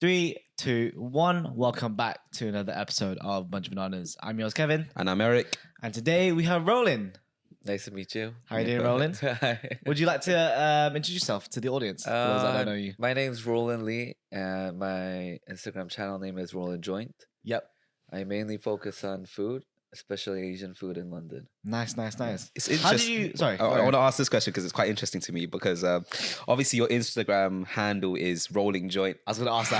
Three, two, one. Welcome back to another episode of Bunch of Bananas. I'm yours, Kevin. And I'm Eric. And today we have Rollin. Nice to meet you. How are you doing, Rollin? Hi. Would you like to introduce yourself to the audience? For those that don't know you. My name's Rollin Lee, and my Instagram channel name is Rollin Joint. Yep. I mainly focus on food, especially Asian food in London. Nice. It's How did you... Sorry. I want to ask this question because it's quite interesting to me because obviously your Instagram handle is Rolling Joint. I was going to ask that.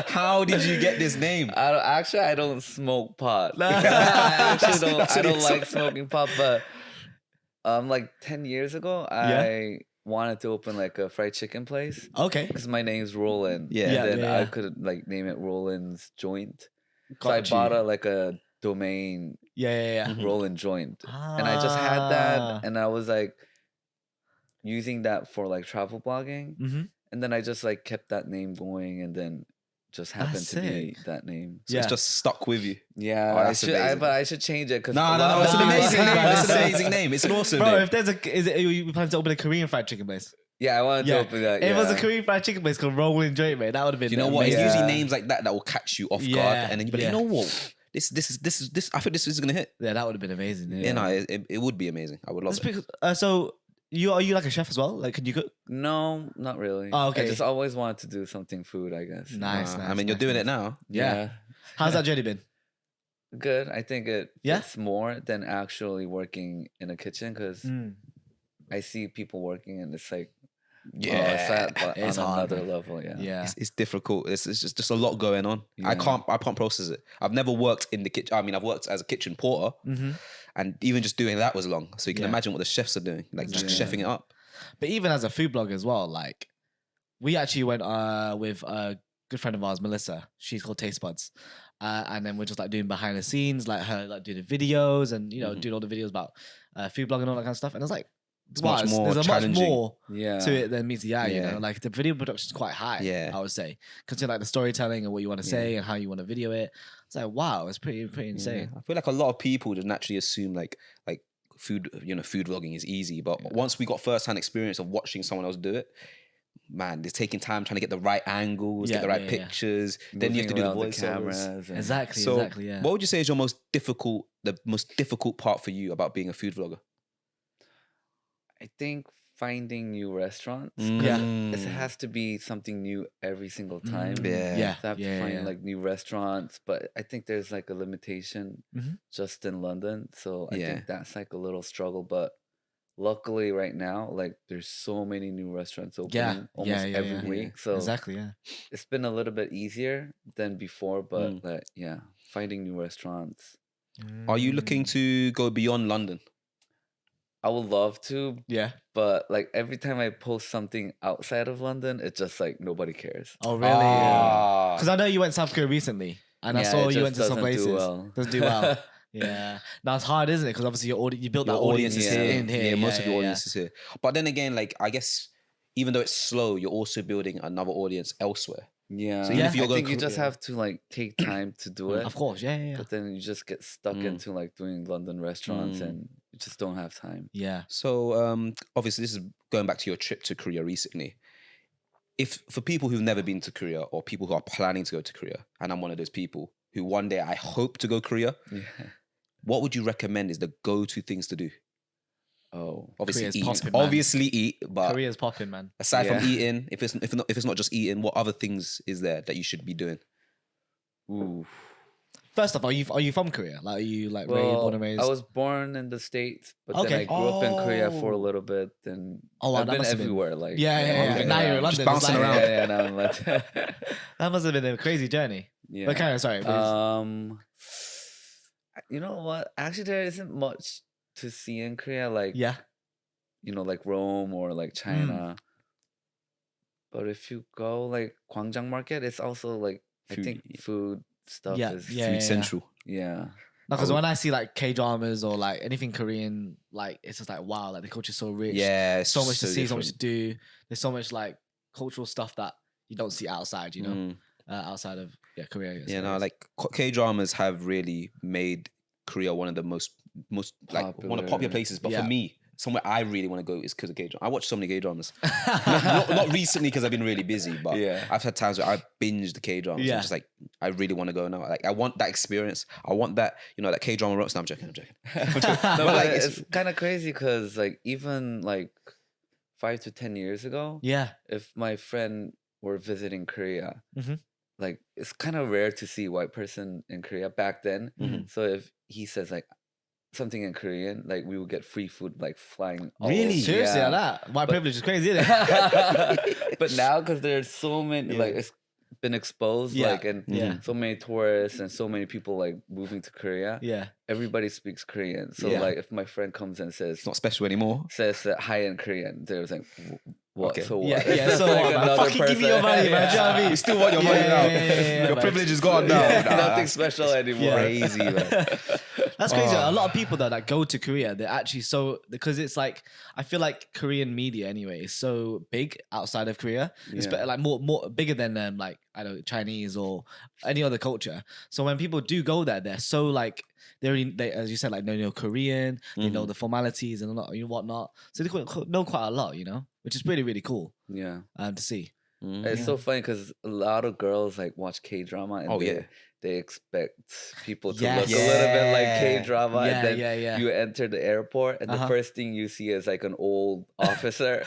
How did you get this name? I don't smoke pot. I don't like smoking pot, but like 10 years ago, I wanted to open like a fried chicken place. Okay. Because my name's Rollin. Yeah. And then I could like name it Rollin's Joint. So I Got bought you. a domain, Yeah. Rollin Joint, and I just had that, and I was like using that for like travel blogging, Mm-hmm. and then I just like kept that name going, and then just happened That's to be sick. that name. So it's just stuck with you. Yeah, Oh, that's amazing. but I should change it because No, it's an amazing name. It's an amazing name. It's an awesome Bro, name. if there's you plan to open a Korean fried chicken place? Yeah, I wanted to open that. If it was a Korean fried chicken place called Rollin Joint, mate, that would have been. Do you know what? It's amazing. usually names like that will catch you off guard, and then you be like, you know what? This. I think this is gonna hit. Yeah, that would have been amazing. Yeah, no, it would be amazing. I would love it. So are you like a chef as well? Like, can you cook? No, not really. Oh, okay. I just always wanted to do something food, I guess. Nice. I mean, you're doing it now. Yeah. How's that journey been? Good. I think it Yeah? fits more than actually working in a kitchen because I see people working and it's like, it's that, but It's on hard, another man. level. Yeah. Yeah. It's difficult. It's just a lot going on. I Yeah. can't process it. I've never worked in the kitchen. I mean, I've worked as a kitchen porter, and even just doing that was long. So you can imagine what the chefs are doing, like just chefing it up. But even as a food blogger as well, like we actually went with a good friend of ours, Melissa. She's called Taste Buds. And then we're just like doing behind the scenes, like her like doing the videos and doing all the videos about food blogging and all that kind of stuff. And it's like It's much more there's a much challenging. more Yeah. to it than meets the eye. You Yeah. know, like the video production is quite high. Yeah. I would say, considering like the storytelling and what you want to say and how you want to video it. It's like wow, it's pretty insane. I feel like a lot of people just naturally assume like food, food vlogging is easy. But once we got first-hand experience of watching someone else do it, man, it's taking time trying to get the right angles, get the right pictures. Then you have to do the Moving around voice cameras. Exactly. So, Yeah. what would you say is the most difficult part for you about being a food vlogger? I think finding new restaurants. Yeah. It has to be something new every single time. Yeah. Yeah. So I have to find like new restaurants, but I think there's like a limitation just in London. So I think that's like a little struggle. But luckily right now, like there's so many new restaurants opening almost every week. So exactly, yeah. it's been a little bit easier than before, but like, finding new restaurants. Are you looking to go beyond London? I would love to, Yeah. but like every time I post something outside of London, it's just like nobody cares. Oh really? Because I know you went South Korea recently, and I saw it you just went to some doesn't do places. well. Doesn't do well. Yeah. Now it's hard, isn't it? Because obviously you built that audience is in here. Yeah, most of your audience is here. But then again, like I guess even though it's slow, you're also building another audience elsewhere. Yeah. So even if you're I think going you just have to like take time to do it. Of course, yeah. But then you just get stuck into like doing London restaurants and you just don't have time. Yeah. So obviously this is going back to your trip to Korea recently. If for people who've never been to Korea or people who are planning to go to Korea, and I'm one of those people who one day I hope to go Korea, what would you recommend is the go-to things to do? Oh, obviously Korea's eat. popping, man. Obviously eat, but Korea's popping, man. aside from eating, if it's not just eating, what other things is there that you should be doing? ooh. First off, are you from Korea? Like, are you like born and raised? I was born in the States, but then Okay. I grew up in Korea for a Oh. little bit. And Oh, wow, I've that been must have been- everywhere. Like Yeah. moving Now you're in around. London. Just bouncing it's like- around. Yeah, now I'm like, That must have been a crazy journey. yeah. But Karen, sorry. Please. You know what? Actually, there isn't much to see in Korea, like Yeah. like Rome or like China. But if you go like Gwangjang Market, it's also like I Food, think food stuff Yeah, is Food Central. yeah. Because when I see like K dramas or like anything Korean, like it's just like wow, like the culture's so rich. Yeah, it's So much to see, so different. much to do. There's so much like cultural stuff that you don't see outside. You know, outside of Korea. I Yeah, no, suppose. like K dramas have really made Korea one of the most like one of the popular Popular. places. But Yeah. for me, somewhere I really want to go is because of gay drama. I watch so many gay dramas. not recently because I've been really busy, but I've had times where I binged the K dramas. I'm just like, I really want to go now. Like, I want that experience. I want that, that K drama roast. No, I'm joking. No, but like, it's kind of crazy because like even like 5 to 10 years ago, if my friend were visiting Korea, like it's kind of rare to see a white person in Korea back then. So if he says like something in Korean, like we would get free food like flying. Really? Seriously, like that? White privilege is crazy, isn't it? But now, because there's so many, like it's been exposed, like, and so many tourists and so many people like moving to Korea. Everybody speaks Korean. So like, if my friend comes and says, it's not special anymore. Says hi in Korean, they're like, what? Okay. So what? Yeah, so like what? Fucking give me your money, man. Do you know what I mean? You still want your money now. Your privilege is gone now. Nothing special anymore. Crazy, man. That's crazy. A lot of people though that go to Korea, they're actually because it's like, I feel like Korean media anyway is so big outside of Korea. It's like more bigger than like, I don't know, Chinese or any other culture. So when people do go there, they're so like, they as you said, like know Korean, they know the formalities and whatnot. So they know quite a lot, which is really, really cool. Yeah. To see. It's so funny because a lot of girls like watch K-drama and they expect people to look a little bit like K-drama, and then you enter the airport and the first thing you see is like an old officer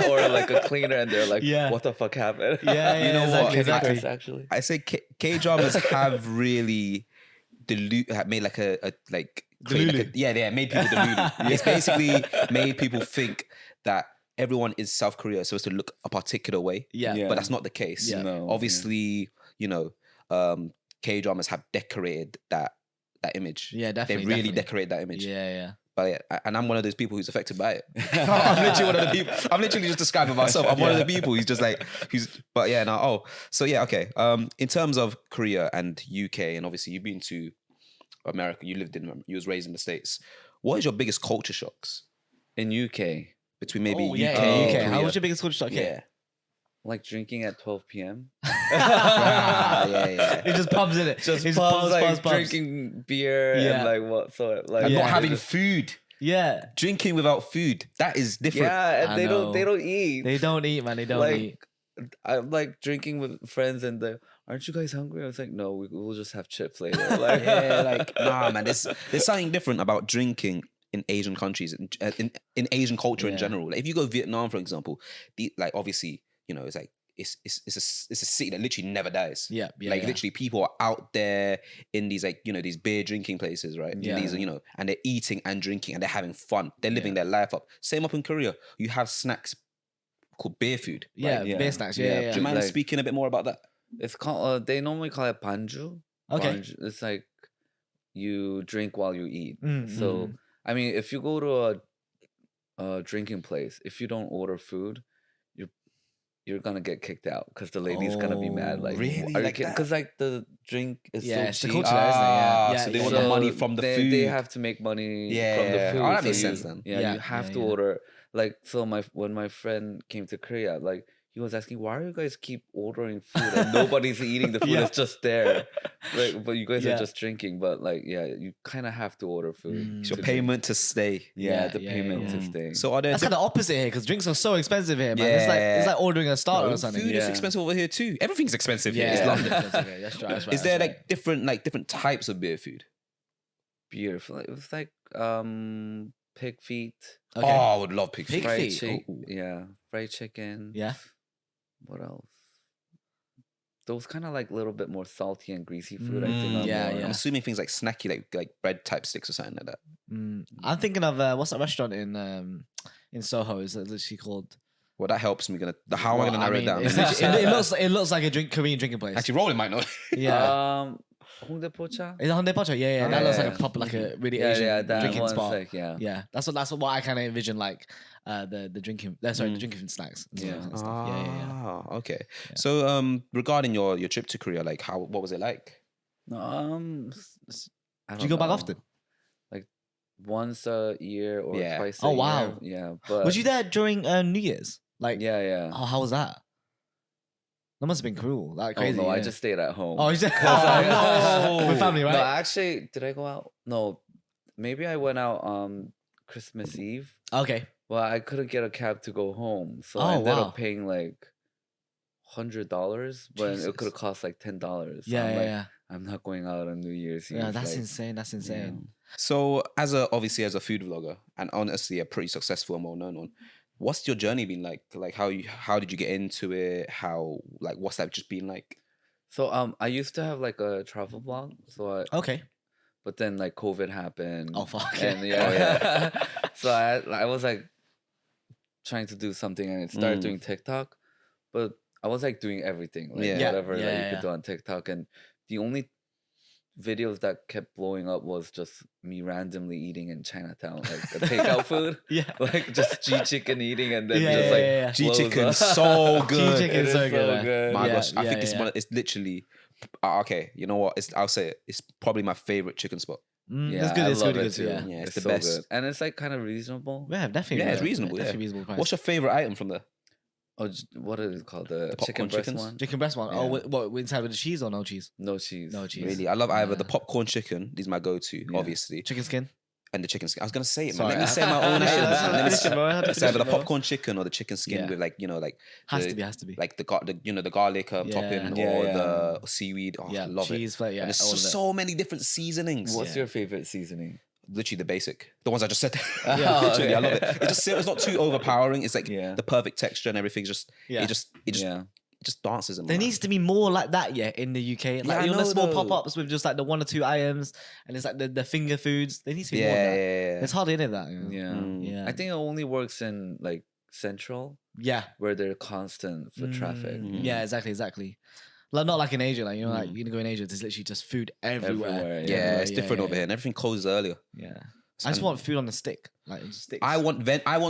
or like a cleaner, and they're like, what the fuck happened? You know what? Exactly. Actually, I say K-dramas have really made like made people delulu. It's basically made people think that everyone in South Korea is supposed to look a particular way. But that's not the case. No, obviously, K-dramas have decorated that image. Yeah, definitely. They really decorate that image. Yeah. But and I'm one of those people who's affected by it. I'm literally one of the people. I'm literally just describing myself. I'm one of the people who's just like, okay. In terms of Korea and UK, and obviously you've been to America, you was raised in the States. What is your biggest culture shocks? In UK. Between maybe UK and Korea? How was your biggest culture shock? Like drinking at 12 p.m. It just pubs in it. Just it's pubs, like pubs. drinking beer and like what? So like and not having food. Drinking without food. That is different. Yeah, and they don't eat. They don't eat, man. They don't eat. I'm like drinking with friends and aren't you guys hungry? I was like, no, we'll just have chips later. Nah, man. There's something different about drinking in Asian countries, in Asian culture in general. Like if you go Vietnam, for example, obviously, it's like it's a city that literally never dies. Literally people are out there in these these beer drinking places, right? These and they're eating and drinking and they're having fun. They're living their life up. Same up in Korea. You have snacks called beer food. Beer snacks. Do you mind speaking a bit more about that? It's called they normally call it banju. Okay. Banju. It's like you drink while you eat. So I mean, if you go to a drinking place, if you don't order food, you're gonna get kicked out because the lady's gonna be mad. Like, really? Because like the drink is so it's cheap. the culture, isn't it? So they want the money from the food. They have to make money from the food. Oh, that makes sense then. You have to order. Like, so when my friend came to Korea, like he was asking, why are you guys keep ordering food and nobody's eating the food? It's just there. Like, but you guys are just drinking. But like, you kind of have to order food. It's your payment to stay. The payment to stay. So are there that's kind of opposite here because drinks are so expensive here, man. It's like ordering a starter or something. Food is expensive over here too. Everything's expensive here. It's London. London. That's right. Is there like different types of beer food? Beer, it's like pig feet. Okay. Oh, I would love pig feet. Fried chicken. Fried chicken. Yeah. What else? Those kind of like a little bit more salty and greasy food. I think. I'm assuming things like snacky, like bread type sticks or something like that. I'm thinking of what's that restaurant in Soho? Is it literally called? Well, that helps me. How am I gonna narrow it down? It looks like a Korean drinking place. Actually, Rollin might know. Hongdaepocha? Is it Hongdaepocha? Yeah. That looks like a proper, like a really Asian drinking spot. Like, That's what I kind of envision, like the drinking. The drinking snacks. Okay. So regarding your trip to Korea, like what was it like? Do you go back often? Like once a year or twice a year. Oh wow. Yeah. But was you there during New Year's? Like Oh, how was that? That must have been cruel. Like crazy. Oh no, I just stayed at home. Oh, you just no. With family, right? No, actually, did I go out? No, maybe I went out Christmas Eve. Okay. Well, I couldn't get a cab to go home, so Oh, I ended wow. up paying like $100 when Jesus. it could have cost like $10. So Yeah, I'm yeah, like, yeah. I'm not going out on New Year's Eve. Yeah, that's like, insane. That's insane. So obviously as a food vlogger and honestly a pretty successful and well known one, what's your journey been like? Like how did you get into it? What's that just been like? So I used to have like a travel blog. So Okay. but then like COVID happened. Oh, fuck. And yeah. So I was like trying to do something and it started doing TikTok, but I was like doing everything, like Yeah. whatever that you Yeah. could do on TikTok, and the only videos that kept blowing up was just me randomly eating in Chinatown, like the takeout food, Yeah. like just G chicken eating, and then Yeah, just yeah, like yeah. G blows chicken up. so good. G chicken It is so is good. so man. good. My Yeah, gosh, I yeah, think yeah. it's literally okay. You know what? I'll say it. It's probably my favorite chicken spot. It's good. I It's love really it good. too. Yeah. Yeah, it's It's the so best. good, and it's like kind of reasonable. Yeah, definitely. Yeah, it's reasonable. Yeah, Definitely reasonable price. What's your favorite item from there? Oh, what is it called? The popcorn chicken breast chickens? one? chicken breast one? Yeah. Oh, what inside with the cheese or no cheese? No cheese. No cheese. Really, I love either the Yeah. popcorn chicken. These are my go-to, obviously, Chicken skin. and the chicken skin. I was gonna say it, man. Sorry, Let me I- say my own Finish it, items. man. Let me Finish it, bro. I had to it's either finish the it, bro. popcorn chicken or the chicken skin Yeah. with like Has the- to be. Has to be. like the garlic Yeah. topping Yeah, or yeah. the seaweed. Oh, Yeah, I love cheese, it. flavor, yeah, and there's all of it. so many different seasonings. What's Yeah. your favorite seasoning? Literally the basic, the ones I just said. Yeah. Literally, I love it. It's not too overpowering. It's like Yeah. the perfect texture and everything's just Yeah. it just dances in my There mouth. needs to be more like that, in the UK. Like I you know, the know, small though. pop-ups with just like the 1 or 2 items, and it's like the finger foods. There needs to be Yeah, more of that. yeah. There's hardly any of that. You know? Yeah. Yeah. I think it only works in like Central Yeah. where they're constant foot traffic. Yeah, exactly. Like not like in Asia, like Mm. you know, go in Asia, there's literally just food everywhere. Everywhere, Yeah, Everywhere, it's different over here, and everything closes earlier. Yeah. I just want food on the stick, like just sticks. I want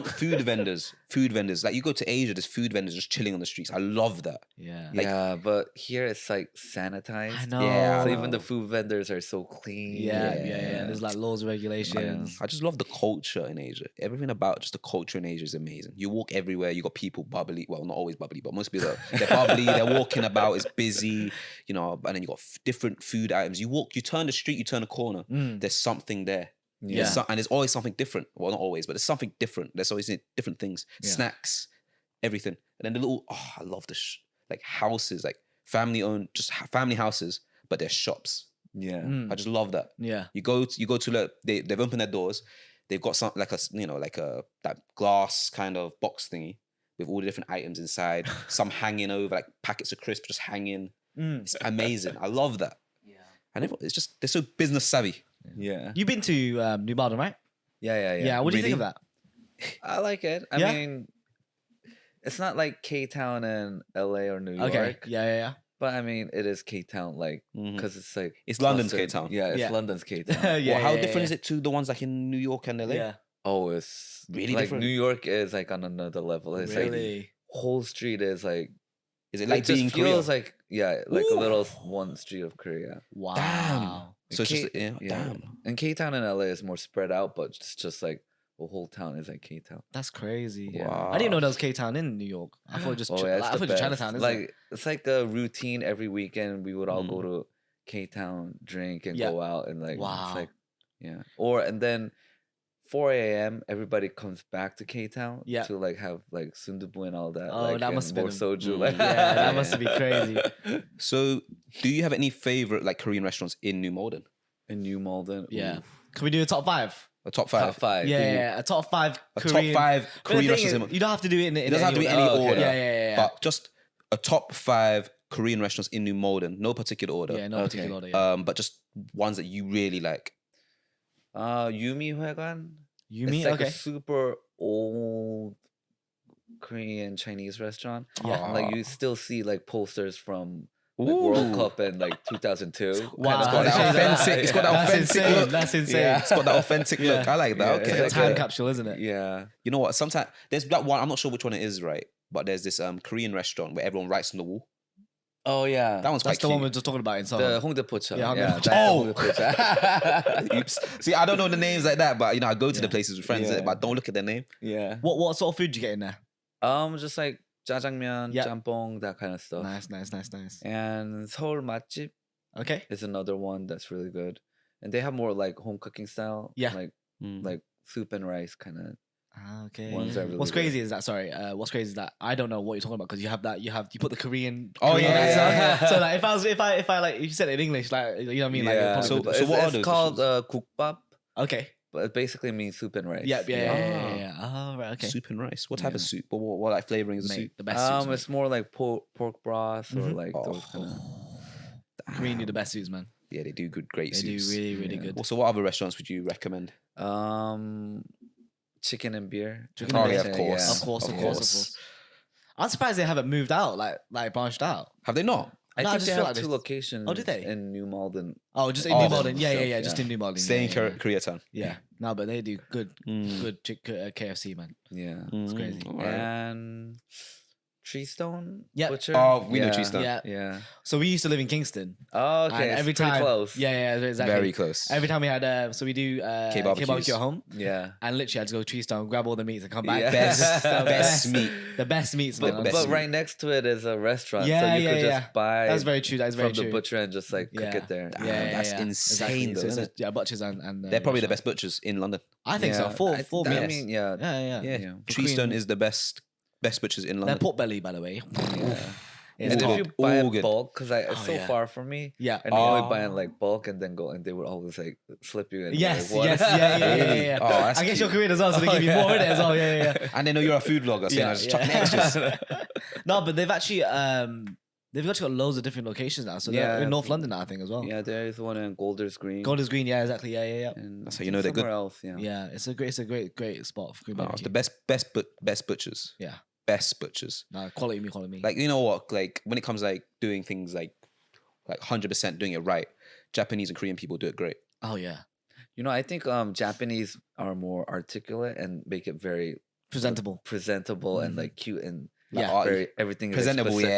food vendors. Food vendors. Like you go to Asia, there's food vendors just chilling on the streets. I love that. Yeah. Yeah, but here it's like sanitized. I know. Yeah, So I even the food vendors are so clean. Yeah. There's like laws and regulations. I just love the culture in Asia. Everything about just the culture in Asia is amazing. You walk everywhere, you got people bubbly. Well, not always bubbly, but most people they're bubbly. They're walking about. It's busy, you know. And then you got different food items. You turn the street, you turn a corner. There's something there. Yeah. And there's always something different. Well, not always, but there's something different. There's always different things, snacks, everything. And then the little, I love like houses, like family-owned, just family houses, but they're shops. Yeah. I just love that. Yeah. You go to look, they've opened their doors. They've got some like that glass kind of box thingy with all the different items inside. Some hanging over, like packets of crisps just hanging. It's amazing. I love that. Yeah. And it's just they're so business savvy. Yeah. You've been to New Malden, right? Yeah. Yeah. What do you think of that? I like it. I Yeah? mean, it's not like K-Town and LA or New York. Okay. Yeah. But I mean, it is K-Town, like, because it's like... It's London's clustered. K-Town. Yeah, it's Yeah. London's K-Town. Yeah. How different is it to the ones like in New York and LA? Yeah. Oh, it's... Really like, different? New York is, like, on another level. It's like, Really? whole street is, like... Is it like just being Korea? feels like, yeah, like Ooh. a little one street of Korea. Wow. Damn. So it's just yeah. damn. And K-Town and LA is more spread out, but it's just like the whole town is like K-Town. That's crazy. Yeah. Wow. I didn't know there was K-Town in New York. I thought just Oh yeah, it's I the thought best. Chinatown. Isn't Like it? it's like a routine every weekend. We would all go to K-Town, drink, and Yeah. go out, and like Wow. it's like and then 4 a.m. everybody comes back to K-Town Yeah. to like have like sundubu and all that. Oh, like, that and must have more been soju. Mm. Like, Yeah, that must have been crazy. So, do you have any favorite like Korean restaurants in New Malden? In New Malden, Yeah. oof. Can we do a top 5? A top 5. Top 5. Yeah, a top 5 A Korean. top 5 But the Korean thing restaurants. is, you don't have to do it in It doesn't have to be any Oh, okay. order. Yeah. But just a top 5 Korean restaurants in New Malden. No particular order. Yeah, no Okay. particular order. Yeah. But just ones that you really like. Yumi Hwaegan. Yumi, It's like okay. a super old Korean Chinese restaurant. Yeah. And, like you still see like posters from like Ooh. World Cup and like 2002. Wow. It's got that authentic. It's got that That's authentic insane. look. That's insane. Yeah. It's got that authentic look. Yeah. I like that. Yeah, Okay. It's a like time a- capsule, isn't it? Yeah. You know what? Sometimes there's that one. I'm not sure which one it is, right? But there's this Korean restaurant where everyone writes on the wall. Oh yeah. That one's That's quite the one cute. we were just talking about in the Soho. Hongdaepocha. Yeah, Yeah, Hongdaepocha. that's Oh! the Hongdaepocha. Oops. See, I don't know the names like that, but you know, I go to the Yeah. places with friends, Yeah. but I don't look at their name. Yeah. What sort of food do you get in there? Just like jjajangmyeon, Yeah. jampong, that kind of stuff. Nice. And Seoul Matjip Okay. is another one that's really good. And they have more like home cooking style. Yeah. Like Mm. like soup and rice kind of Okay. ones are really What's good. crazy is that what's crazy is that I don't know what you're talking about because you put the Korean. Oh, Korean yeah, accent. yeah. So like if I like if you said it in English like you know what I mean like Yeah, probably So- would- but so what are it's those called dishes? 국밥, okay. but it basically means soup and rice. Yeah. Ah. Yeah. Oh right. Okay. Soup and rice. What type of Yeah. soup? What like flavoring is the Mate, soup? the best suits. It's more like pork broth or Mhm. like those kind of. Korean do the best suits, man. Yeah, they do great They soups. do really Yeah. good. Well, so what other restaurants would you recommend? Chicken and beer. Chicken Oh, and yeah, beer. of course. Of course, Of of course, of course. course. I'm surprised they haven't moved out, like branched out. Have they not? I No, I think just they feel have like two they- locations. Oh, did they? In New Malden. Oh, just in Oh, New Malden. Yeah, yeah. just in New Malden. Stay yeah, in Koreatown. yeah. No, but they do good Mm. KFC, man. Yeah. It's crazy. All right. And Tree Stone Yep. Butcher. Oh, we know Yeah. Tree Stone. Yeah. Yeah. So we used to live in Kingston. Oh, okay. And It's every pretty time, close. yeah, exactly. Very close. Every time we had, so we do K-barbecues. K-barbecue at home, Yeah. and literally I had to go to Tree Stone, grab all the meats, and come back. Yeah. Best meat. The best meats, man. But, best but meat. right next to it is a restaurant, Yeah, so you yeah, could yeah. just buy That's very true. That's very from true. the butcher and just like cook Yeah. it there. Damn, Yeah, that's insane, though, So it's isn't it? yeah, butchers and They're probably the restaurant. best butchers in London. I think so. Yeah, Four I meats. mean, yeah. Yeah. Yeah. Yeah. Tree Stone is the best butchers in Their London. pork belly, by the way. Yeah. It's And top. if you buy All in good. bulk, because it's Oh, so yeah. far from me, Yeah. and they only buy in Oh. like bulk and then go, and they would always like slip you in. Yes, like, what? yes, yeah. Oh, that's I guess cute. you're Korean as well, so they Oh, give you yeah. more in it as well. Yeah. And they know you're a food vlogger, so you know, just chucking extras. No, but they've actually got loads of different locations now. So they're Yeah. in North London now, I think, as well. Yeah, there is one in Golders Green. Golders Green, yeah, exactly. Yeah. And That's how you know they're good. somewhere else, yeah. Yeah, it's a great spot for Korean No, it's barbecue. the best butchers. Yeah. Best butchers. No, quality me. Like, you know what? Like, when it comes like doing things like 100% doing it right, Japanese and Korean people do it great. Oh yeah, You know, I think Japanese are more articulate and make it very presentable. presentable and Mhm. like cute and Like, Yeah. art- very everything is like, presentable. specific.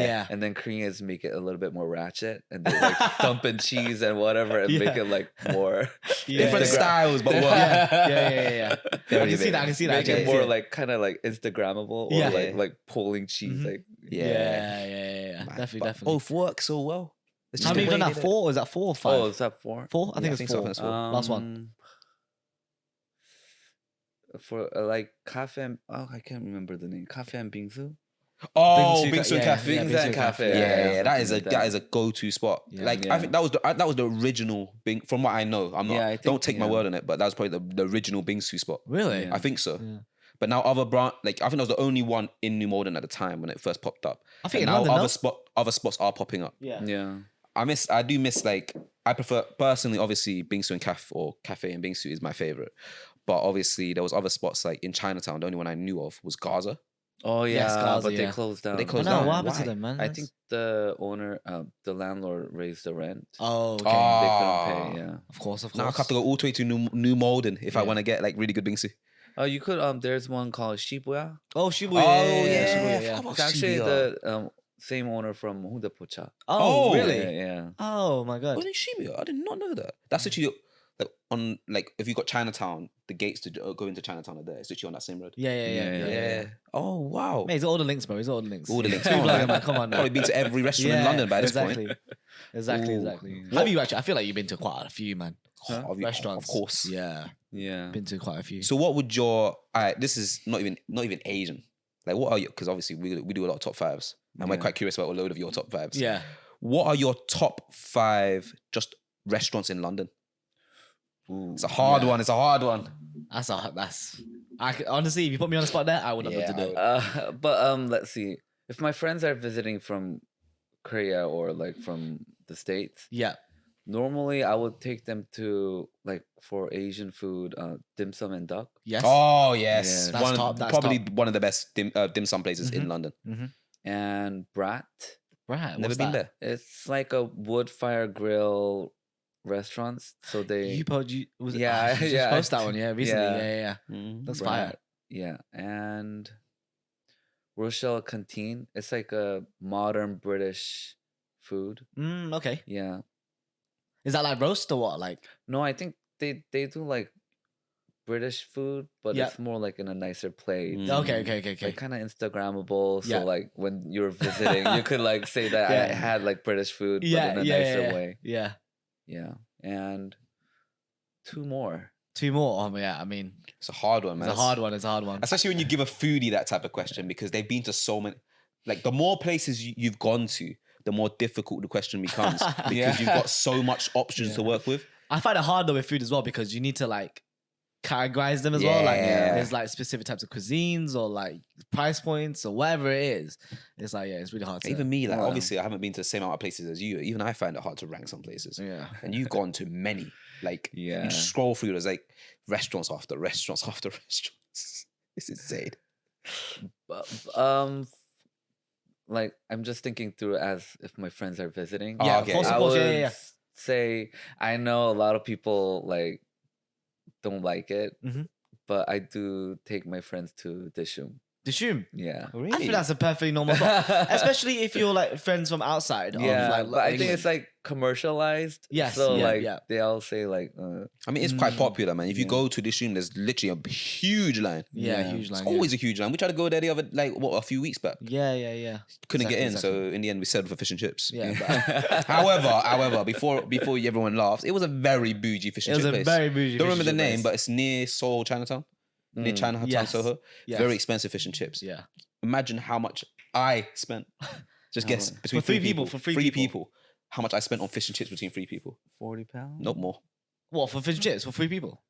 Yeah. And then Koreans make it a little bit more ratchet and they like dump in cheese and whatever and make Yeah. it like more Different Instagram- styles, but what? Yeah. I Very can see that. I can see that. make I it can see more it. like kind of like Instagrammable or Yeah. like pulling cheese Mhm. like Yeah. Yeah. Man, Definitely, but definitely. Both work so well. It's How just many the have you done way that? they do it. 4? Is that 4 or 5? Oh, is that 4? 4? I think Yeah, I it's think so, I 4. think so. Last one. For like cafe and I can't remember the name. Cafe and bingsu. Oh, Bingsu Bingsu yeah, Cafe. yeah, Bingsu Bingsu and Cafe, Yeah, that is something a like that is a go-to spot. Yeah. Like I Yeah. think that was the original Bing. From what I know, I'm not. Yeah, I don't think- take my yeah. word on it, but that was probably the original Bingsu spot. Really? Yeah. I think so. Yeah. But now other brand, like I think that was the only one in New Malden at the time when it first popped up. I think And in now London, other spots are popping up. Yeah. Yeah. I do miss like I prefer personally. Obviously, Bingsu and Cafe and Bingsu is my favorite. But obviously, there was other spots like in Chinatown. The only one I knew of was Gaza. Oh yeah, Yes, Gaza, but they yeah. closed down. They I closed know. down. What happened to Why? them, man? I think the owner, the landlord raised the rent. Oh, okay. They Ah. couldn't pay. Yeah. Of course. Now I have to go all the way to New Malden if I Yeah. want to get like really good Bingsu. Oh, you could. There's one called Shibuya. Oh, Shibuya. Oh, yeah. Shibuya, I yeah. forgot It's actually Shibuya. the same owner from Hundapocha. Oh, Oh. really? Yeah. Oh my god. Oh, in Shibuya, I did not know that. That's literally like on like if you got Chinatown, the gates to go into Chinatown are there. It's literally on that same road. Yeah. Oh wow. Mate, he's got all the links, bro. He's got all the links. All the links. Food Oh, blogger, man. man. Come on now. Probably been to every restaurant in London by this exactly. point. Exactly. Ooh. Exactly. Have you actually? I feel like you've been to quite a few, man. Huh? Restaurants, of course. Yeah, Yeah. been to quite a few. So what would your this is not even Asian. Like what are you? Because obviously we do a lot of top fives, and we're Yeah. quite curious about a load of your top fives. Yeah. What are your top 5 just restaurants in London? Ooh. It's a hard one. It's a hard one. Honestly, if you put me on the spot there, I would have loved to do it. But let's see. If my friends are visiting from Korea or like from the States, Yeah. normally I would take them to like for Asian food, dim sum and duck. Yes. Oh yes, Yeah. That's one top, that's probably top. one of the best dim sum places in Mhm. London. And Brat. Right. Never what's been that? there. It's like a wood fire grill restaurants. So they Yeah. You yeah, post that one. Yeah. Recently. yeah. Yeah. That's Brat, fire. Yeah. And Rochelle Canteen. It's like a modern British food. Okay. Yeah. Is that like roast or what? Like. No, I think they do like British food, but Yeah. it's more like in a nicer plate. Mm. Okay. Like kind of Instagrammable. So Yeah. like when you're visiting, you could like say that I Yeah. had like British food, but Yeah. in a Yeah. nicer Yeah. way. Yeah. Yeah. And 2 more. 2 more. Oh yeah, I mean, It's a hard one, man. it's a hard one. It's a hard one. Especially when you give a foodie that type of question because they've been to so many. Like the more places you've gone to, the more difficult the question becomes because Yeah. you've got so much options to work with. I find it hard though with food as well because you need to like categorize them as well. Like Yeah. there's like specific types of cuisines or like price points or whatever it is. It's like it's really hard to Even me, like Wow. obviously, I haven't been to the same amount of places as you. Even I find it hard to rank some places. Yeah. And you've gone to many. Like Yeah. you just scroll through. There's like restaurants after restaurants after restaurants. It's insane. Like I'm just thinking through as if my friends are visiting. Oh, Yeah, okay. of course, I of course. would Yeah, yeah. say I know a lot of people like don't like it, Mhm. but I do take my friends to Dishum. Dishoom. Yeah. Really? I think that's a perfectly normal spot. Especially if you're like friends from outside. Yeah, of, like, but I think England. it's like commercialized. Yes, So yeah, like yeah. they all say like I mean, it's quite popular, man. If you Yeah. go to this room, there's literally a huge line. yeah, Yeah. huge line. It's always a huge line. We tried to go there the other, a few weeks back. yeah, yeah. Couldn't get in, Exactly. so in the end, we settled for fish and chips. Yeah, but However, before everyone laughed, it was a very bougie fish it and was chip a place. very bougie. Don't remember the fish and name, chip but it's near Seoul, Chinatown. Near Chinatown, Yes. Soho. Yes. Very expensive fish and chips. Yeah. Imagine how much I spent. Just guess much? between For three people, for three people. people. How much I spent on fish and chips between 3 people? £40. Not more. What for fish and chips for 3 people?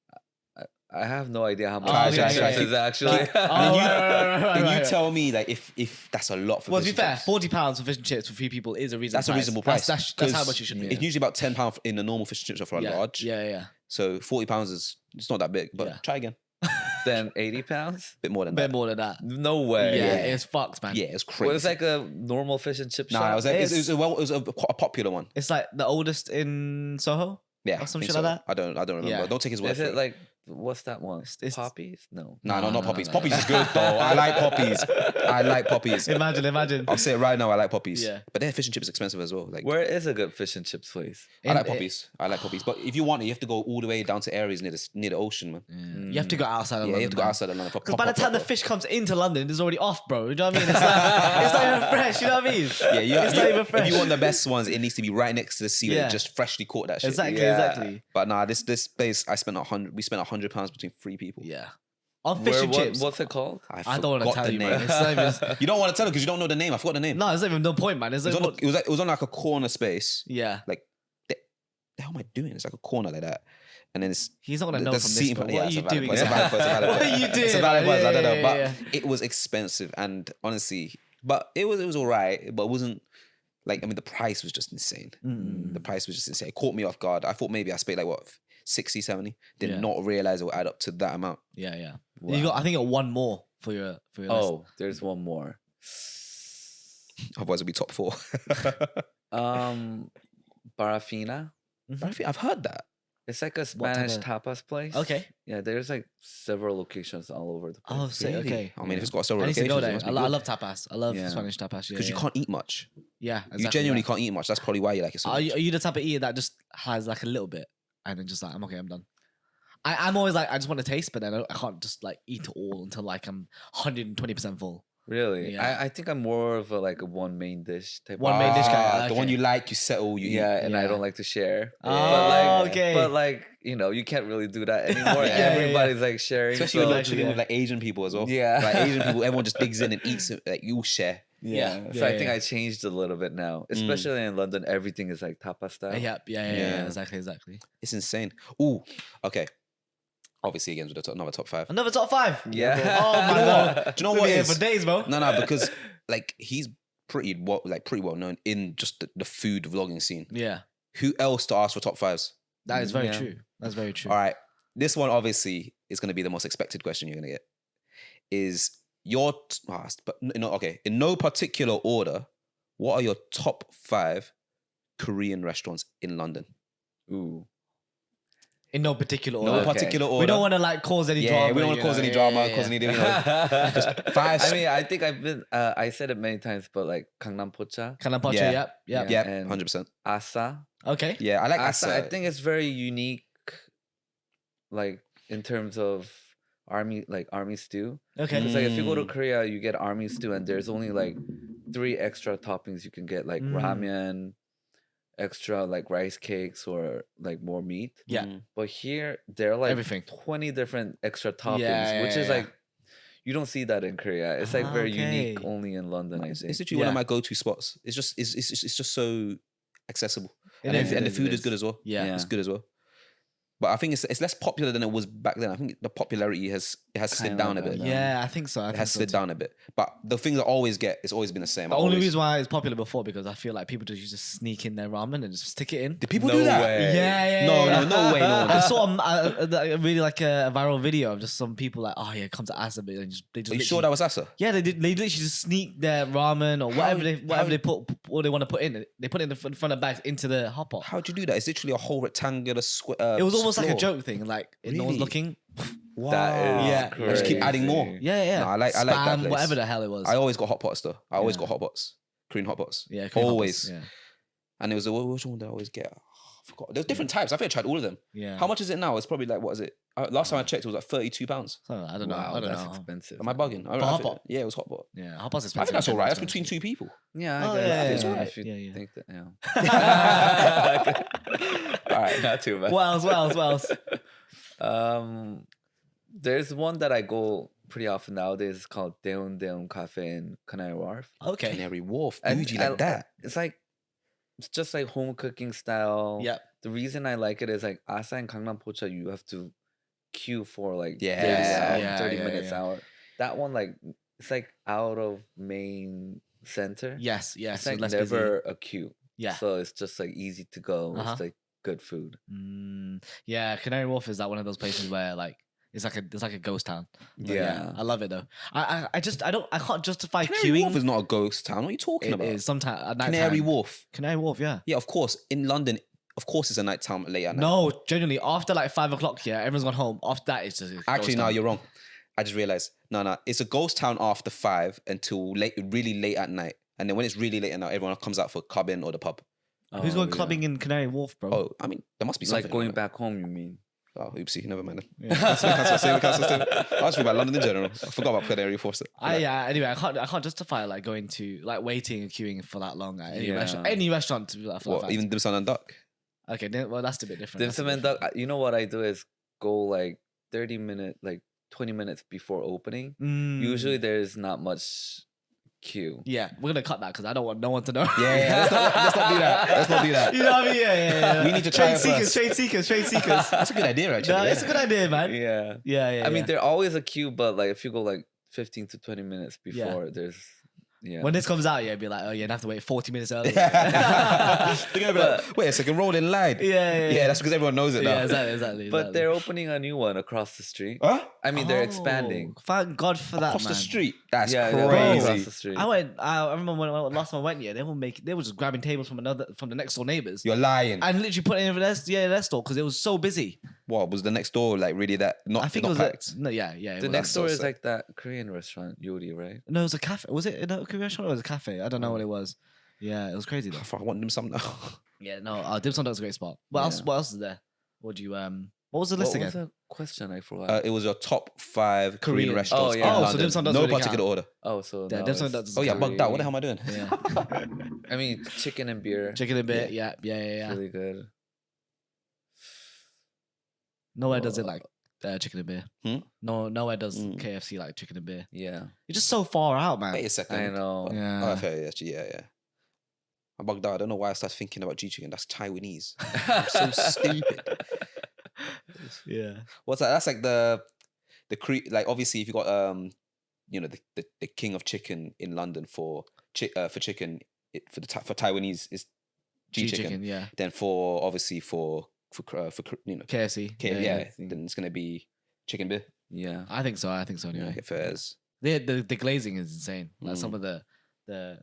I have no idea how much Try, fish try, and try. chips is actually. And you- right, And you right. tell me that if that's a lot for Well, to fish be and fair, chips. £40 for fish and chips for 3 people is a reasonable. That's a reasonable price. That's how 'cause much you should be. It's usually about £10 in a normal fish and chips shop for a yeah. large. Yeah. So £40 is it's not that big, but Yeah. try again. Then £80? Bit more than Bit that. more than that. No way. Yeah, Yeah. it's fucked, man. Yeah, it's crazy. Well, it's like a normal fish and chip shop. Nah, it was, like, It's- it was a popular one. It's like the oldest in Soho. Yeah, Or some I think shit like that? I don't remember. Yeah. Don't take his word Is for it it. like what's that one? It's- Poppies? No. No, No, not no, poppies. no. Poppies is good though. I like poppies. I like poppies. Imagine. I'll say it right now. I like poppies. Yeah. But their fish and chips is expensive as well. Like Where is a good fish and chips place? I like In- poppies. I like poppies. But if you want it, you have to go all the way down to areas near the ocean, man. You have to go outside of Yeah, London. you have to go man. outside of London. Because by the time the fish comes into London, it's already off, bro. You know what I mean? It's not even fresh. You know what I mean? yeah, It's not even fresh. If you want the best ones, it needs to be right next to the sea. Yeah. That just freshly caught that shit. Exactly. Yeah. But nah, this place I spent £100. We spent £100 between 3 people. Yeah. On fish and chips. What's it called? I don't want to forgot tell the you, name. man. It's not even, You don't want to tell them because you don't know the name. I forgot the name. no, it's not even no point, man. It's It was, not on, it was on like a corner space. yeah. Like, the hell am I doing? It's like a corner like that. And then it's He's not gonna know the from this. seating Bro. plan- What are it's a you valid doing? point, it's a valid point, it's a valid What point. are you doing? It's a valid man? point, I don't know. But Yeah. it was expensive and honestly, but it was all right, but it wasn't like, I mean, the price was just insane. The price was just insane. It caught me off guard. I thought maybe I spent like what, 60, 70? Did Yeah. not realize it would add up to that amount. Yeah. Wow. You got. I think you got one more for your list. Oh, there's one more. Otherwise it'll be top 4. Barafina. But I think I've heard that. It's like a What type Spanish of- tapas place. Okay. Yeah, there's like several locations all over the place. Oh, sick. Really? Okay. I mean, if it's got several I need to locations, go it there. must I, be I good. love tapas. I love Yeah. Spanish tapas. Yeah, Because you yeah. can't eat much. Yeah, exactly, You genuinely yeah. can't eat much. That's probably why you like it so Are much. you the type of eater that just has like a little bit and then just like I'm okay, I'm done. I'm always like I just want to taste, but then I can't just like eat it all until like I'm 120% full. Really? Yeah. I think I'm more of a one main dish type. One of main dish guy, Ah, The one okay. you like, you settle, you eat. Yeah, and I Yeah. don't like to share. Oh, okay. But like, you can't really do that anymore. Yeah, yeah, Everybody's like sharing. Especially so, when you're Exactly, chilling yeah. with like Asian people as well. Yeah. Like Asian people, everyone just digs in and eats it. Like you all share. yeah. Yeah, So I think yeah. I changed a little bit now, especially in London. Everything is like tapas style. Yeah, exactly. It's insane. Ooh, okay. Obviously, again, with another top 5. Another top 5. Yeah. Oh my You know god. what? Do you know We'll what be it here is? for days, bro. No, because like he's pretty well known in just the food vlogging scene. Yeah, Who else to ask for top 5s? that is very Yeah. true. That's very true. All right. This one obviously is going to be the most expected question you're going to get. Is your but okay, in no particular order, what are your top 5 Korean restaurants in London? Ooh. In no particular No order. Okay. particular order. We don't want to like cause any drama. Yeah, we don't want to cause any drama, cause any just 5. I mean, I think I've been. I said it many times, but like Gangnam Pocha, Can I punch Yeah. you? Yep. Yeah. yeah, and- 100%. Asa. Okay. Yeah, I like Asa, Asa. I think it's very unique, like in terms of army stew. Okay. Because like if you go to Mm. Korea, you get army stew, and there's only like 3 extra toppings you can get, like Mm. ramen, extra like rice cakes or like more meat. Yeah. But here they're like Everything. 20 different extra toppings, Yeah, which yeah, is yeah. like you don't see that in Korea. It's like very unique Okay. only in London, I It's think. literally one of Yeah. my go-to spots. It's just so accessible, It and is, the, it and the is, food it is good is. as well. Yeah. It's good as well. But I think it's less popular than it was back then. I think the popularity has slid Kind down a of bit. gone Yeah, I think so. I It think has so slid too. down a bit. But the things I always get, it's always been the same. The I only always- reason why it's popular before because I feel like people just used to sneak in their ramen and just stick it in. Did people No do that? way. Yeah. No way, no one I did. saw really like a viral video of just some people like, oh yeah, come to Asa, and they just Are you sure literally- that was Asa? Yeah, they did. They literally just sneak their ramen or whatever How- they put what they want to put in. They put it in the front of bags into the hot pot. How'd you do that? It's literally a whole rectangular square. It was almost like a floor. joke thing. Like no one's Really? looking. Wow. That is Yeah. I just keep adding more. crazy. Yeah. No, I like that Spam, place. whatever the hell it was. I always got hot pots though. I always Yeah. got hot pots. Korean hot pots. Yeah, Korean hot always. pots, Yeah. And it was which one did I always get? Oh, I forgot. There's different types. I think I tried all of them. Yeah. How much is it now? It's probably like, what is it? Last time I checked, it was like £32. So, I don't know. Wow, I don't that's know. expensive. Am I bugging? For hot pot? Yeah, it was hot pot. Yeah, hot pot's I expensive. think that's all right. That's $10 between two people. Yeah, Oh, I guess. yeah, it's alright. If you Yeah. think that, yeah. All right. Not too bad. What else? There's one that I go pretty often nowadays. It's called Deon Deon Cafe in Canary Wharf. Okay. Canary Wharf. And Bougie like that. It's just like home cooking style. Yeah. The reason I like it is like Asa and Gangnam Pocha, you have to queue for like Yeah. 30 Yeah, minutes yeah. out. That one like it's like out of main center. Yes. It's So like less never busy. a queue. Yeah. So it's just like easy to go. Uh-huh. It's like good food. Yeah, Canary Wharf is like one of those places where like it's like a ghost town. But Yeah. I love it though. I can't justify Canary queuing. Wharf is not a ghost town. What are you talking It about? is sometimes at night Canary time. Wharf. Canary Wharf, yeah. Yeah, of course. In London, of course, it's a night town late at night. No, genuinely, after like 5 o'clock, yeah, everyone's gone home. After that, it's just a Actually, ghost no, town. you're wrong. I just realized. No, it's a ghost town after 5 until really late at night. And then when it's really late at night, everyone comes out for clubbing or the pub. Who's Oh, going yeah. clubbing in Canary Wharf, bro? Oh, I mean, there must be something. Like going on it. back home, you mean? Oh, oopsie, never mind. Then. Yeah. Cancel. I was thinking about London in general. I forgot about Canary Wharf. Anyway, I can't justify like going to like waiting and queuing for that long at any Yeah. restaurant. Any restaurant to be like for that What, fact. even dim sum and duck? Okay, well that's a bit different. Dim That's a sum bit and different. duck. You know what I do is go like 30 minutes, like 20 minutes before opening. Usually there's not much queue. Yeah, we're gonna cut that because I don't want no one to know. Yeah, let's not do that. Let's not do that. You know what I mean? Yeah. We need to try trade it seekers, first. trade seekers. That's a good idea, actually. No, yeah. it's a good idea, man. Yeah. Yeah. I mean, there's always a queue, but like if you go like 15 to 20 minutes Yeah. before, there's when this comes out, yeah, be like, oh yeah, I have to wait 40 minutes early. They're gonna be like, wait a second, rolling line. Yeah, that's because everyone knows it now. Yeah, exactly. But they're opening a new one across the street. Huh? I mean, they're expanding. Thank God for that, Across man. the street. That's Yeah, they're going across crazy. the street. I remember when last time I went, yeah, they were just grabbing tables from the next door neighbors You're lying. and literally putting it in their store because it was so busy. What was the next door like? Really? That not? I think not it was packed? no, yeah. It The was. next door so is sick. like that Korean restaurant, Yuri, right? No, it was a cafe. Was it in a Korean restaurant or was it a cafe? I don't know what it was. Yeah, it was crazy though. I want them some now. Yeah, no, dim sum was a great spot. What else? Yeah. What else is there? What do you What was the list What again? was the question? I forgot. It was your top 5 Korean Korean. restaurants. Oh, in yeah. Oh, so London. dim sum doesn't no really particular count. order. So Yeah, now dim sum it's doesn't Oh yeah, count. bugged out. What the hell am I doing? Yeah, I mean, chicken and beer. chicken and bit. Yeah. Really good. Nowhere does it like chicken and beer. Hmm? No, nowhere does Mm. KFC like chicken and beer. Yeah. You're just so far out, man. Wait a second. I know. Yeah. Oh, fair, actually, yeah. I bugged out. I don't know why I started thinking about G chicken. That's Taiwanese. I'm so stupid. Yeah. What's that? That's like the like obviously if you got the king of chicken in London for chicken for Taiwanese is G chicken. Yeah. Then for obviously for KFC. yeah, then it's gonna be chicken beer. Yeah. I think so. Anyway. Yeah, fairs. The glazing is insane. Like some of the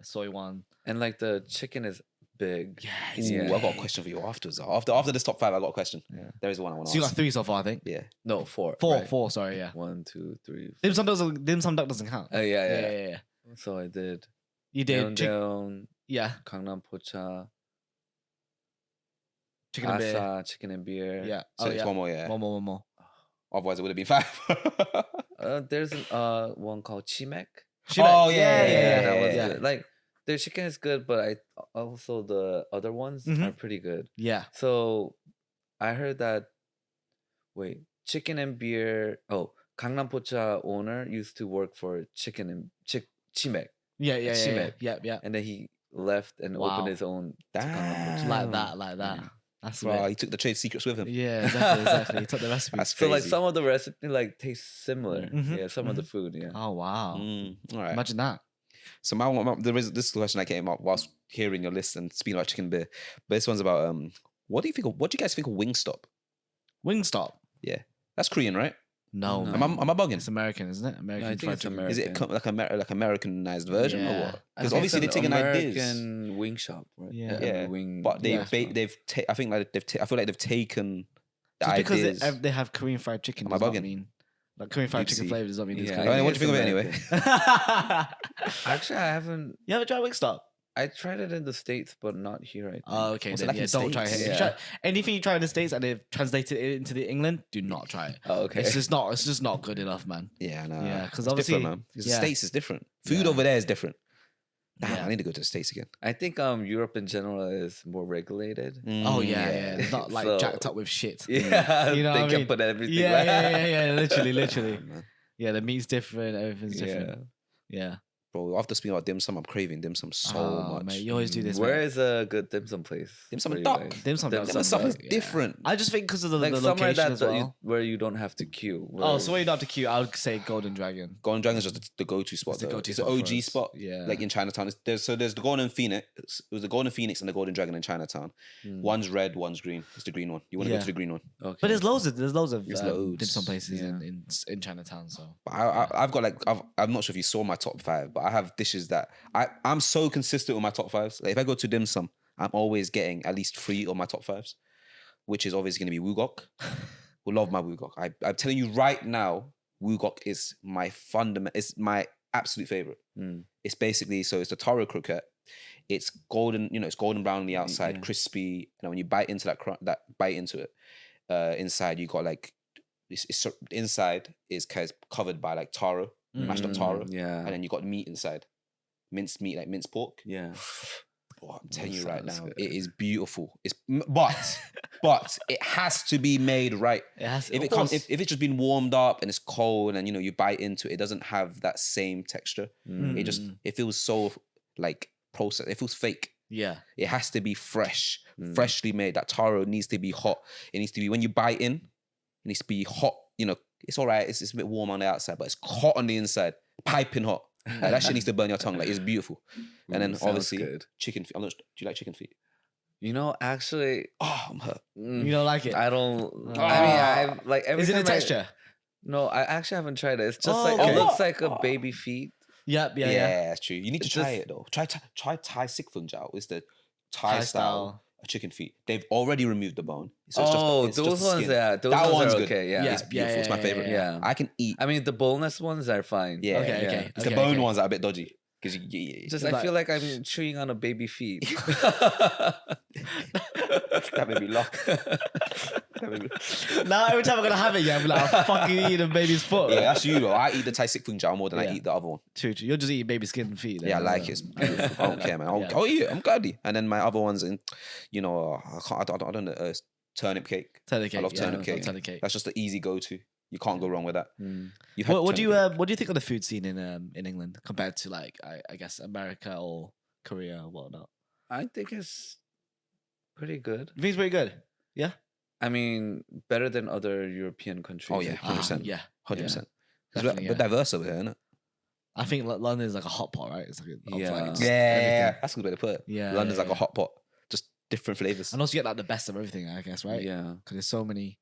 soy one. And like the chicken is big. Yeah. Ooh, Yeah. I got a question for you afterwards. After this top 5, I got a question. Yeah. There is one I want to So you got ask. 3 so far, I think. Yeah. No, 4. Four. right? 4. Sorry. Yeah. 1, 2, 3. Dim sum duck doesn't count. Yeah. So I did. You did Deon, yeah. Gangnam Pocha, Chicken and beer. Asa, chicken and beer. Yeah. So it's one more, yeah. One more. Otherwise, it would have been 5. There's one called Chimek. Oh, yeah. That was yeah. good. Like their chicken is good, but also the other ones are pretty good. Yeah. So I heard that. Wait, chicken and beer. Oh, Gangnam Pocha owner used to work for chicken and Chimek, Yeah. and then he left and opened his own Gangnam Pocha. Like that. Yeah. That's Bro, lit. he took the trade secrets with him. Yeah, exactly. He took the recipe. That's So crazy. like some of the recipe like tastes similar. Mhm, Yeah, some of the food. Yeah. Oh wow! All right. Imagine that. So there is this question that came up whilst hearing your list and speaking about chicken beer. But this one's about what do you guys think of Wingstop? Wingstop. Yeah, that's Korean, right? No, No. man. Am I bugging? It's American, isn't it? American I think fried it's chicken. American. Is it like Americanized version or Yeah. what? I Because think obviously they're taking ideas. American wing shop, right? Yeah. Yeah, wing. but Yeah. I think like I feel like they've taken the Just because ideas. they have Korean fried chicken Am I does not bugging? mean like Korean fried chicken Oopsie. flavor does not mean it's Yeah, I I mean, Korean. what do you think of it it's anyway? Actually, I haven't. You haven't tried Wingstop? I tried it in the States, but not here. I think. Oh, okay. What's it Then like in don't the try it. States? If you Yeah. try anything you try in the States and they've translated it into the England, do not try it. Oh, okay. It's just not good enough, man. Yeah, no. Yeah, 'cause it's obviously- different, man. Because yeah. the States is different. Food Yeah. over there is different. Damn, Yeah. I need to go to the States again. I think Europe in general is more regulated. Oh yeah. It's not like So- jacked up with shit. Yeah, You know they what I can mean? put everything. Yeah. Literally. Man. Yeah, the meat's different. Everything's Yeah. different. Yeah. Bro, after speaking about dim sum, I'm craving dim sum so Oh, much. mate, you always do this. Where mate. is a good dim sum place? Dim sum for and you duck. guys? Dim sum Dim duck. Dim sum is duck, yeah. different. I just think because of the Like location somewhere that as well. where you don't have to queue. Oh, so where you don't have to queue, I would say Golden Dragon. Golden Dragon's just the go-to spot. It's the though. go-to It's the spot for OG us. spot. Yeah. Like in Chinatown. There's the Golden Phoenix. It was the Golden Phoenix and the Golden Dragon in Chinatown. Mm. One's red, one's green. It's the green one. You want to Yeah. go to the green one. Okay. But there's loads of There's dim loads. sum places Yeah. in Chinatown. So But I've got I'm not sure if you saw my top 5, but I have dishes that I'm so consistent with my top 5s. Like if I go to dim sum, I'm always getting at least 3 of my top 5s, which is obviously going to be wugok. We love my wugok. I'm telling you right now, wugok is my It's my absolute favorite. Mm. It's basically it's the taro croquette. It's golden, it's golden brown on the outside, Yeah. crispy. And when you bite into that bite into it, inside you got like inside is kind of covered by like taro, mashed up taro, Yeah. and then you got meat inside, minced meat like minced pork. Yeah. Oh, I'm telling you That right sounds now, good. it is beautiful. But it has to be made right. it has. If of it comes, course. if it's just been warmed up and it's cold and you bite into it, it doesn't have that same texture. Mm. It feels so like processed. It feels fake. yeah, It has to be fresh, Mm. freshly made. That taro needs to be hot. It needs to be when you bite in, it needs to be hot. It's all right. It's a bit warm on the outside, but it's hot on the inside, piping hot. Like, that shit needs to burn your tongue. Like it's beautiful. And then Sounds obviously good. chicken feet. Do you like chicken feet? Actually, Oh, I'm hurt. you don't like it. I don't. Oh. I mean, I like every Is it the time texture? No, I actually haven't tried it. It's just Oh, like okay. it looks like a Oh. baby feet. Yep. Yeah, Yeah. that's true. You need to It's try just- it though. Try Thai sikfunjao. It's the Thai Thai style chicken feet. They've already removed the bone. So Oh, it's those just the ones, skin. yeah, those That ones one's are good. okay. Yeah, Yeah. It's beautiful. It's my favorite. yeah. I can eat. I mean, the boneless ones are fine. Yeah. Okay. yeah. Okay. It's the okay, bone okay. ones that are a bit dodgy. Because Just It's I feel like I'm chewing on a baby feet. that made me laugh. That made me- Now every time I'm gonna have it, yeah, I'm like, I'll fucking eat a baby's foot. Yeah, that's you though. I eat the Thai sikfunjao more than I Yeah. eat the other one. True. You're just eating baby skin and feet. then, Yeah, I as like well. it. It's beautiful. I don't care, man. Yeah. I'll eat it. I'm glad. And then my other ones, I don't know, turnip cake. Turnip cake. I love yeah, turnip cake. Turnip cake. That's just the easy go-to. You can't go wrong with that. Mm. You've had What do you turnip cake. what do you think of the food scene in England compared to like I guess America or Korea or whatnot? I think it's pretty good. You think it's pretty good? Yeah. I mean, better than other European countries. Oh, yeah, I think. 100%. Yeah. 100%. Definitely, We're yeah. diverse over here, isn't it? I think London is like a hot pot, right? It's like a, Yeah. like, just Yeah, everything. that's a good way to put it. Yeah, London's yeah, like a hot pot, just different flavors. And also you get like the best of everything, I guess, right? Yeah. Because there's so many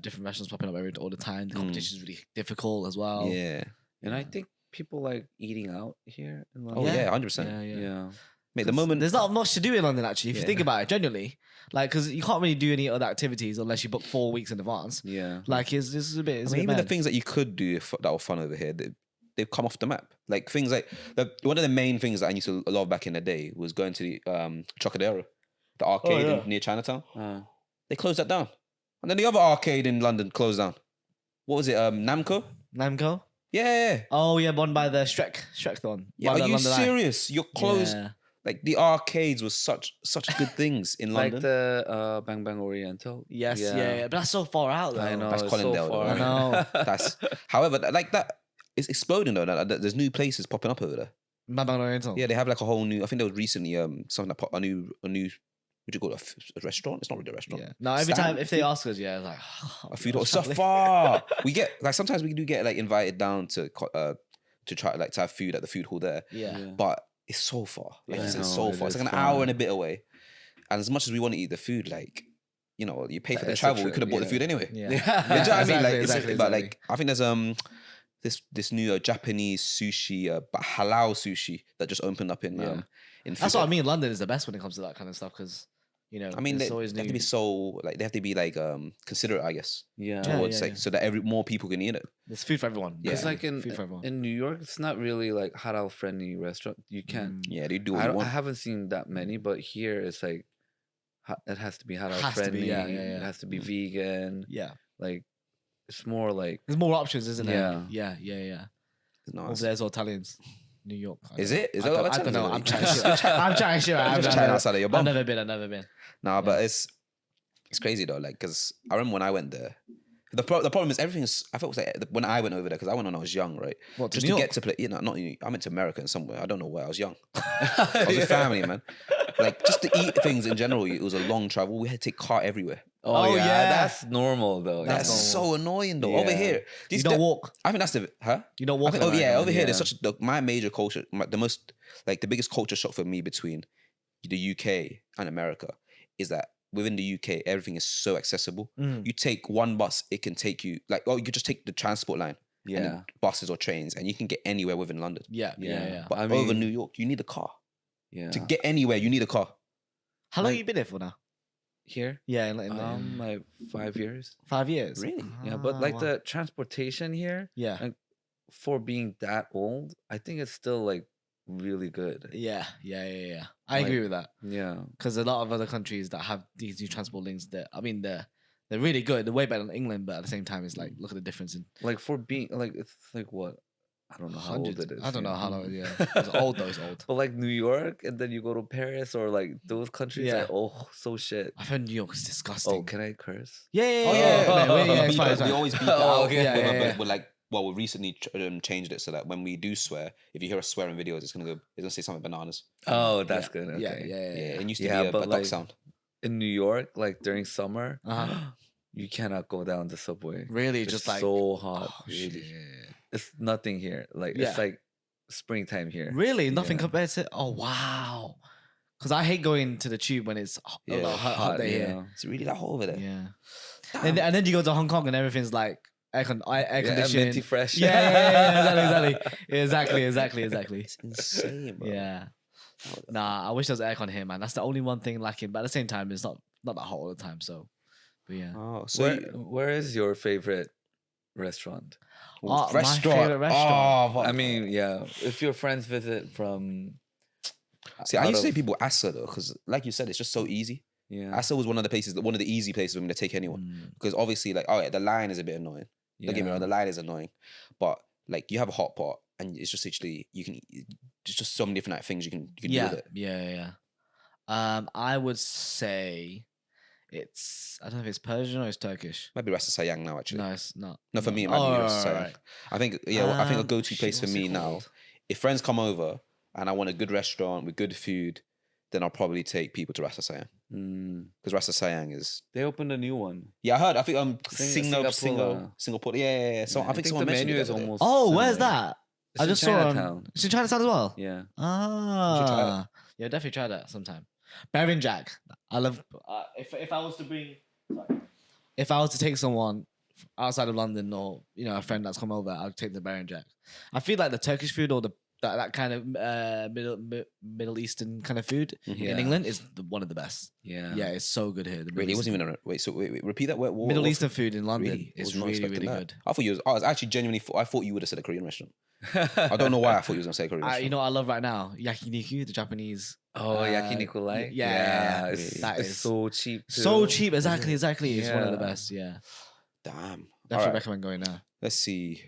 different restaurants popping up all the time. The Mm. competition is really difficult as well. Yeah. And I think people like eating out here in London. Oh yeah, Yeah. 100%. Yeah, yeah. Yeah. Mate, the 'Cause moment there's not much to do in London actually, if you think Yeah. about it, genuinely. Like, because you can't really do any other activities unless you book 4 weeks in advance. Yeah. Like, it's a bit. It's I mean, a bit even the mad. things that you could do that were fun over here, they've come off the map. Like things like one of the main things that I used to love back in the day was going to the Trocadero, the arcade yeah. near Chinatown. They closed that down, and then the other arcade in London closed down. What was it? Namco. Namco. Yeah. Oh yeah, one by the Shrek one. Yeah, By are the you London Eye. serious? Your clothes, Yeah. like the arcades was such good things in Like London. the Bang Bang Oriental. Yes, yeah. But that's so far out though. I know. That's it's so Colindale, though, far. I know. That's, however, like that, it's exploding though. There's new places popping up over there. Bang Bang Oriental. Yeah, they have like a whole new. I think there was recently something that a new. What do you call it? A restaurant? It's not really a restaurant. Yeah. No, every Stand? time if they ask us, yeah, it's like A food hall. It's so far. We get like sometimes we do get like invited down to try like to have food at the food hall there. Yeah. But it's so far. Like, Yeah, it's I know, so it far. It's is like an far. hour and a bit away. And as much as we want to eat the food, like, you know, you pay for the It's a travel. We trip, could have bought the yeah. food anyway. Yeah. You know what I mean? Like, Exactly. but like, I think there's this new Japanese sushi, but halal sushi that just opened up in That's what I mean. London is the best when it comes to that kind of stuff because you know. I mean, they it's always have new. to be so like they have to be like considerate, I guess. Yeah. Towards like so that more people can eat it. There's food for everyone. Because Yeah. like food for everyone. in New York, it's not really like halal friendly restaurant. You can't. Yeah, they do what I, you don't, I want. haven't seen that many, but here it's like it has to be halal Has to be, friendly. yeah. It has to be vegan. Yeah. Like it's more like There's more options, isn't there? Yeah. Yeah. No, Over there's all Italians. New York. Is it? Is I that don't, what I don't know. I'm Italians trying are? to. I'm trying to. You're just chatting outside of your bum. I've never been. Nah, but it's crazy though. Like, because I remember when I went there. The problem is everything is. I felt like when I went over there because I went when I was young, right? What, to Just New to York? get to play. You know, not I went to America and somewhere. I don't know where. I was young. I was with family, man. Like just to eat things in general, it was a long travel. We had to take car everywhere. oh yeah. yeah, that's normal though. That's so annoying though. Over Yeah. here, You don't walk. I think that's the You don't I walk. think, in over America. here, there's Yeah. such my major culture, the most like the biggest culture shock for me between the UK and America is that within the UK everything is so accessible. Mm. You take one bus, it can take you like you could just take the transport line, and Yeah. then buses or trains, and you can get anywhere within London. Yeah. But I over mean- New York, you need a car Yeah. to get anywhere. You need a car. How long Like- you been here for now? Here, Yeah, in like 5 years. 5 years. Really? Yeah, but like wow. the transportation here, Yeah. like, for being that old, I think it's still like really good. Yeah. I agree Like- with that Yeah. because a lot of other countries that have these new transport links, they're really good. They're way better than England, but at the same time, it's like look at the difference in Like for being like it's like what? I don't know how old hundreds. it is. I don't know here. how long. Yeah, it's old though. It's old. But like New York, and then you go to Paris or like those countries, Yeah. like, oh, so shit. I've heard New York is disgusting. Oh, can I curse? Yeah. Oh yeah. yeah, yeah, we, it's fine, it's we fine. always beat that Oh, out. okay. Yeah. We're like, well, we recently changed it so that when we do swear, if you hear us swear in videos, it's gonna say something bananas. Oh, that's good. Yeah, Okay. yeah. It used to Yeah, be a but duck like- sound. In New York, like during summer, Uh-huh. you cannot go down the subway. Really, It's just like so hot. Oh, really. shit. It's nothing here. Like Yeah. it's like springtime here. Really, nothing Yeah. compared to. Oh wow. Because I hate going to the tube when it's hot day here. It's really that hot over there. Yeah. Damn. And then you go to Hong Kong and everything's like air Yeah, conditioning. minty fresh. Yeah, exactly. It's insane, bro. Yeah. Nah, I wish there was aircon here, man. That's the only one thing lacking. But at the same time, it's not that hot all the time. So, but yeah. Oh, so Where is your favorite restaurant? Oh, my restaurant. favorite restaurant. Oh, fuck. I mean, yeah, if your friends visit from see, I out used to say of- people Asa though, because like you said, it's just so easy. yeah, Asa was one of the easy places for me to take anyone. Mm. Because obviously, like, the line is a bit annoying. Don't get me yeah. wrong, the line is annoying, but like you have a hot pot, and it's just literally there's just so many different like, things you can do Yeah, with it. yeah. I would say I don't know if it's Persian or it's Turkish. Might be Rasa Sayang now, actually. No, it's not. No, for No. me, it might be Rasa Sayang. right. I think, I think a go-to Shit, place for what's it me now, called? if friends come over and I want a good restaurant with good food, then I'll probably take people to Rasa Sayang. Mm. Because Rasa Sayang is... They opened a new one. Yeah, I heard. I think Singapore. Singapore. Yeah. So Yeah, I think someone the mentioned menu it is the other day. almost. Oh, where's similar. that? It's I in just saw Chinatown. It's in Chinatown as well. Yeah. Ah, yeah, definitely try that sometime. Baron Jack. I love. If I was to bring, if I was to take someone outside of London or a friend that's come over, I'd take the Baron Jack. I feel like the Turkish food or that kind of Middle Eastern kind of food Yeah. in England is one of the best. Yeah. Yeah, it's so good here. The Wait, it wasn't even... Wait, so wait, repeat that. What Middle what- Eastern food in London Really? I is was not really expecting really that. good. I was actually genuinely... I thought you would have said a Korean restaurant. I don't know why I thought you was going to say a Korean restaurant. You know what I love right now? Yakiniku, the Japanese. Oh, yakiniku light. yeah, It's, that it's is so cheap. So too. cheap, exactly. It's one of the Yeah. best. Yeah, Damn. definitely Alright, recommend going there. let's see.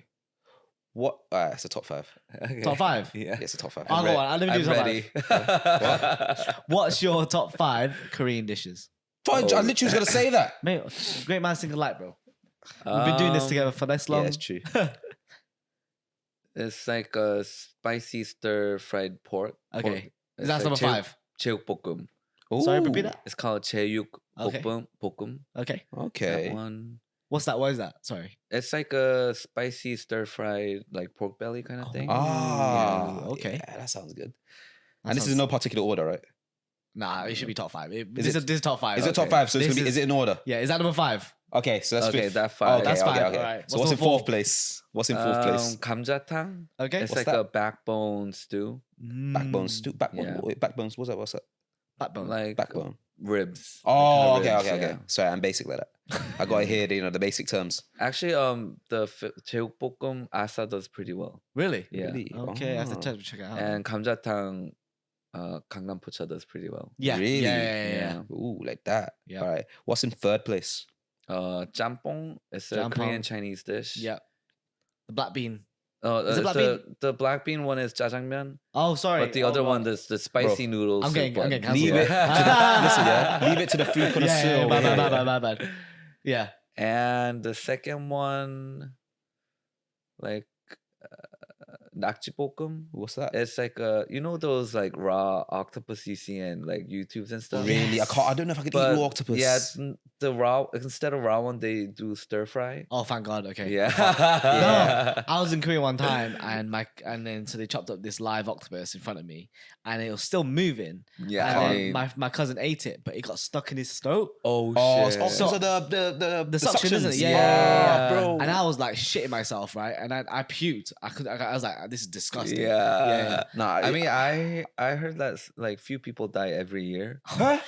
What? It's a top 5. Okay. Top 5? Yeah. Yeah, it's a top 5. I'll go on. Let me do I'm top ready. 5. What's your top 5 Korean dishes? Fudge, I literally was gonna say that. Mate, great man single light, bro. We've been doing this together for this long. Yeah, it's true. It's like a spicy stir fried pork. Okay. It's That's number 5. 제육볶음. Sorry, Ooh, repeat that. It's called 제육볶음. Okay. 볶음. Okay. Okay. That one. What's that? What is that? Sorry. It's like a spicy stir fried like pork belly kind of thing. Ah, Yeah, okay. Yeah, that sounds good. That And this is in sounds- no particular order, right? Nah, it should be top 5. Is This is top 5. Is it top 5? So it's This gonna be. Is it in order? Yeah, is that number 5? Okay, so that's Okay, fifth. that 5. Okay, That's okay, 5. okay. Alright. So what's in number 4? 4th place? What's in 4th place? 감자탕. Okay. It's What's like that? a backbone stew. Backbone stew. Yeah. Wait, backbones. What's that? Backbone. Like Backbone. ribs. Oh, Like kinda okay. ribs, yeah. Sorry, I'm basic like that. I gotta hear the basic terms. Actually, the 제육볶음 Asa does pretty well. Really? Yeah. Really? Okay, I have to Oh. check it out. And 감자탕 강남포차 does pretty well. yeah. Really? Yeah. Ooh, like that. Yeah. All right. What's in 3rd place? 짬뽕 is a 짬뽕. Korean Chinese dish. Yeah. The black bean. Is it black bean? the black bean one is jjajangmyeon, Oh, sorry. but the other one is the spicy noodles. I'm getting cancelled. Leave it. Listen, yeah. Leave it to the food connoisseur. My bad. Yeah. And the second one, like 낙지볶음. What's that? It's like those like raw octopus you see in like YouTubes and stuff. Really? I don't know if I could eat But raw octopus. yeah, the raw instead of raw one they do stir fry. Oh, thank God. Okay. Yeah. No, I was in Korea one time, and then so they chopped up this live octopus in front of me, and it was still moving. Yeah. And then my cousin ate it, but it got stuck in his throat. Oh Oh, shit. so the suction, isn't it? suctions. Yeah. bro. And I was like shitting myself, right? And I puked. I was like, this is disgusting. Yeah. Nah, I mean, I heard that like few people die every year. huh?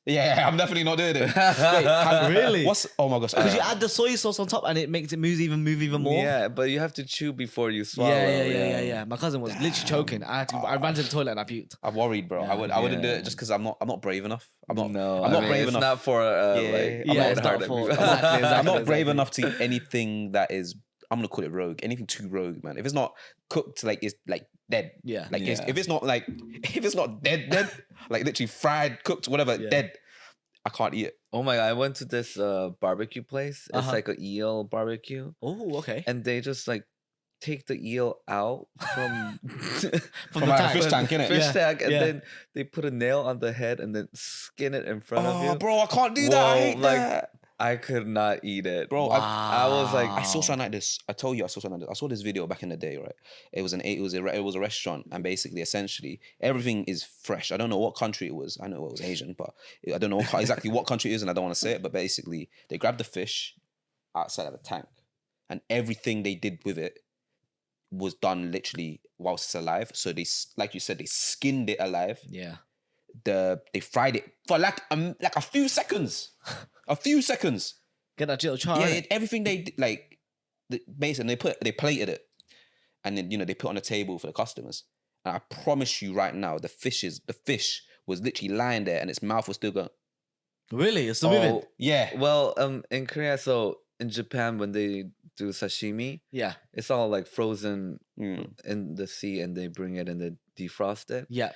Yeah, I'm definitely not doing it. Wait, Really? What's? Oh my gosh. Because you add the soy sauce on top, and it makes it move even more. Yeah, but you have to chew before you swallow. Yeah. My cousin was literally choking. I ran to the toilet and I puked. I'm worried, bro. Yeah. I wouldn't do it just because I'm not brave enough. I'm not brave it's enough. not for Yeah, like it's not hard for- everybody. exactly, I'm not brave exactly. enough to eat anything that is. I'm gonna call it rogue. Anything too rogue, man. If it's not cooked, like it's like dead. Yeah. Like Yeah. if it's not dead, like literally fried, cooked, whatever, Yeah. dead. I can't eat it. Oh my god, I went to this barbecue place. It's Uh-huh. like a eel barbecue, Oh, okay. and they just like take the eel out from From the like a tank. fish tank, innit? fish Yeah, tank, and yeah. then they put a nail on the head and then skin it in front of Oh, you. bro, I can't do that. I Whoa, hate like, that. I could not eat it, Bro, I was like, I saw something like this. I told you I saw something like this. I saw this video back in the day, right? It was a restaurant, and basically, essentially, everything is fresh. I don't know what country it was. I know it was Asian, but I don't know exactly what country it is, and I don't want to say it. But basically, they grabbed the fish outside of a tank, and everything they did with it was done literally whilst it's alive. So they, like you said, they skinned it alive. Yeah. They fried it for like a few seconds. A few seconds. Get that little char. Yeah, everything they did, like basically they plated it, and then they put it on the table for the customers. And I promise you right now, the fish was literally lying there, and its mouth was still going. Really? It's still moving? Yeah, well, in Korea, so in Japan when they do sashimi, Yeah. it's all like frozen Mm. in the sea, and they bring it and they defrost it. Yeah.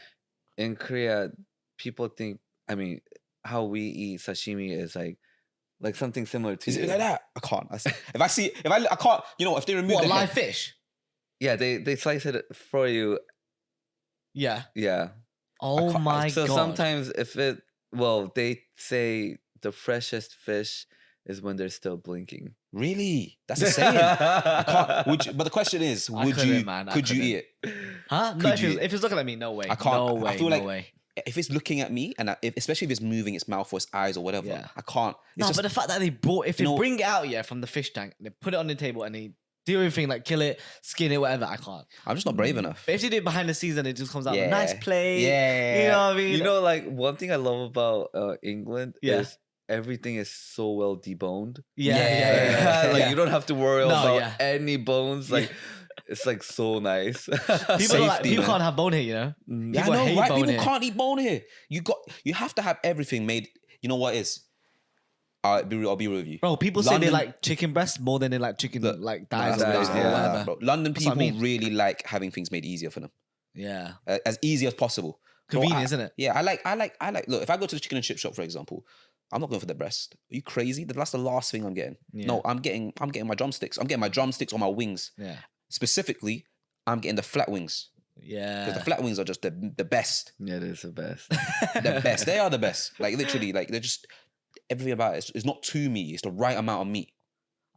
In Korea, people think, I mean, how we eat sashimi is like something similar to Is it like that? I can't. I can't. If they remove What, the live head, fish? Yeah, they slice it for you. Yeah. Yeah. Oh can't- my So God. sometimes they say the freshest fish is when they're still blinking. really, that's a saying. I can't. But the question is, I would couldn't, you? man, I Could you couldn't. eat it? Huh? No, Could you- if it's looking at me, no way. I can't. No I way. feel no like way. If it's looking at me, and especially if it's moving its mouth or its eyes or whatever, Yeah. I can't. It's No, just, but the fact that they if they You know- bring it out, from the fish tank, they put it on the table and they do everything, like kill it, skin it, whatever, I can't. I'm just not brave enough. But if they do it behind the scenes and it just comes out a Yeah. nice plate, Yeah. you know what I mean? You know, like one thing I love about England Yeah. is everything is so well deboned. yeah. Like you don't have to worry No, about yeah. any bones. Like it's like so nice. People man. can't have bone here, you know? Yeah, I People know, hate right? bone People here. can't eat bone here. You have to have everything made. You know what it is? I'll be real with you. Bro, people say they London- like chicken breast more than they like chicken Look, like thighs nah, or that's- yeah. whatever. bro. London That's what I people mean. really like having things made easier for them, Yeah. as easy as possible. Bro, Convenient, isn't it? Yeah, I like. Look, if I go to the chicken and chip shop, for example, I'm not going for the breast. Are you crazy? That's the last thing I'm getting. Yeah. No, I'm getting my drumsticks. I'm getting my drumsticks or my wings. Yeah. Specifically, I'm getting the flat wings Yeah. because the flat wings are just the best. Yeah, it is the best. The best. They are the best. Like literally, like they're just everything about it. It's not too meaty. It's the right amount of meat.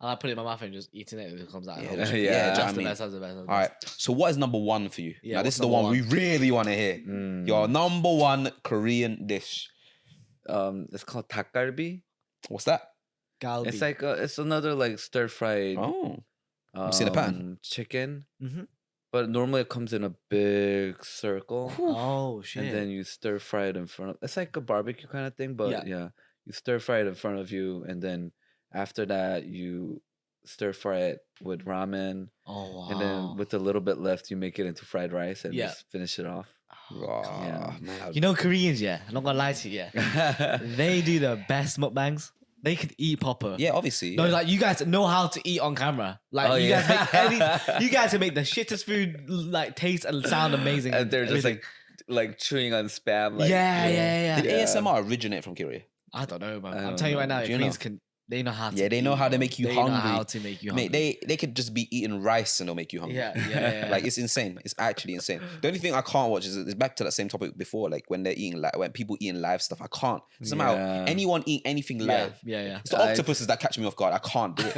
I put it in my mouth and just eating it. It comes out. Yeah, Oh, that's- shit. yeah, do you know what That's I the mean? best. That's the best. That's the All right. best. So what is number one for you? Yeah, Now this what's is the number one we really want to hear. Mm. Your number one Korean dish. It's called 닭갈비. What's that? Galbi. It's like it's another like stir fried Oh, I've seen the pattern. chicken, Mhm. but normally it comes in a big circle, Oh shit. and then you stir fry it in front of. It's like a barbecue kind of thing, but Yeah. yeah, you stir fry it in front of you, and then after that you stir fry it with ramen, oh wow. and then with a little bit left, you make it into fried rice and Yeah. just finish it off. Ah, man. You know Koreans, yeah. I'm not gonna lie to you, yeah. They do the best mukbangs. They can eat proper. Yeah, obviously. No, yeah. like you guys know how to eat on camera. Like Oh, you yeah. guys make you guys can make the shittest food like taste and sound amazing. And they're just everything. like chewing on spam. Like, yeah. Did ASMR originate from Korea? I don't know, man. I I'm don't telling you right know. now, Do you Koreans know? can. They know how to. Yeah, they know eat, how to bro. make you they know hungry. how to make you hungry. Mate, they could just be eating rice and they'll make you hungry. Yeah. Like it's insane. It's actually insane. The only thing I can't watch is back to that same topic before, like when they're eating when people eating live stuff. I can't. Somehow Yeah. anyone eat anything live. yeah. It's the octopuses that catch me off guard. I can't do it.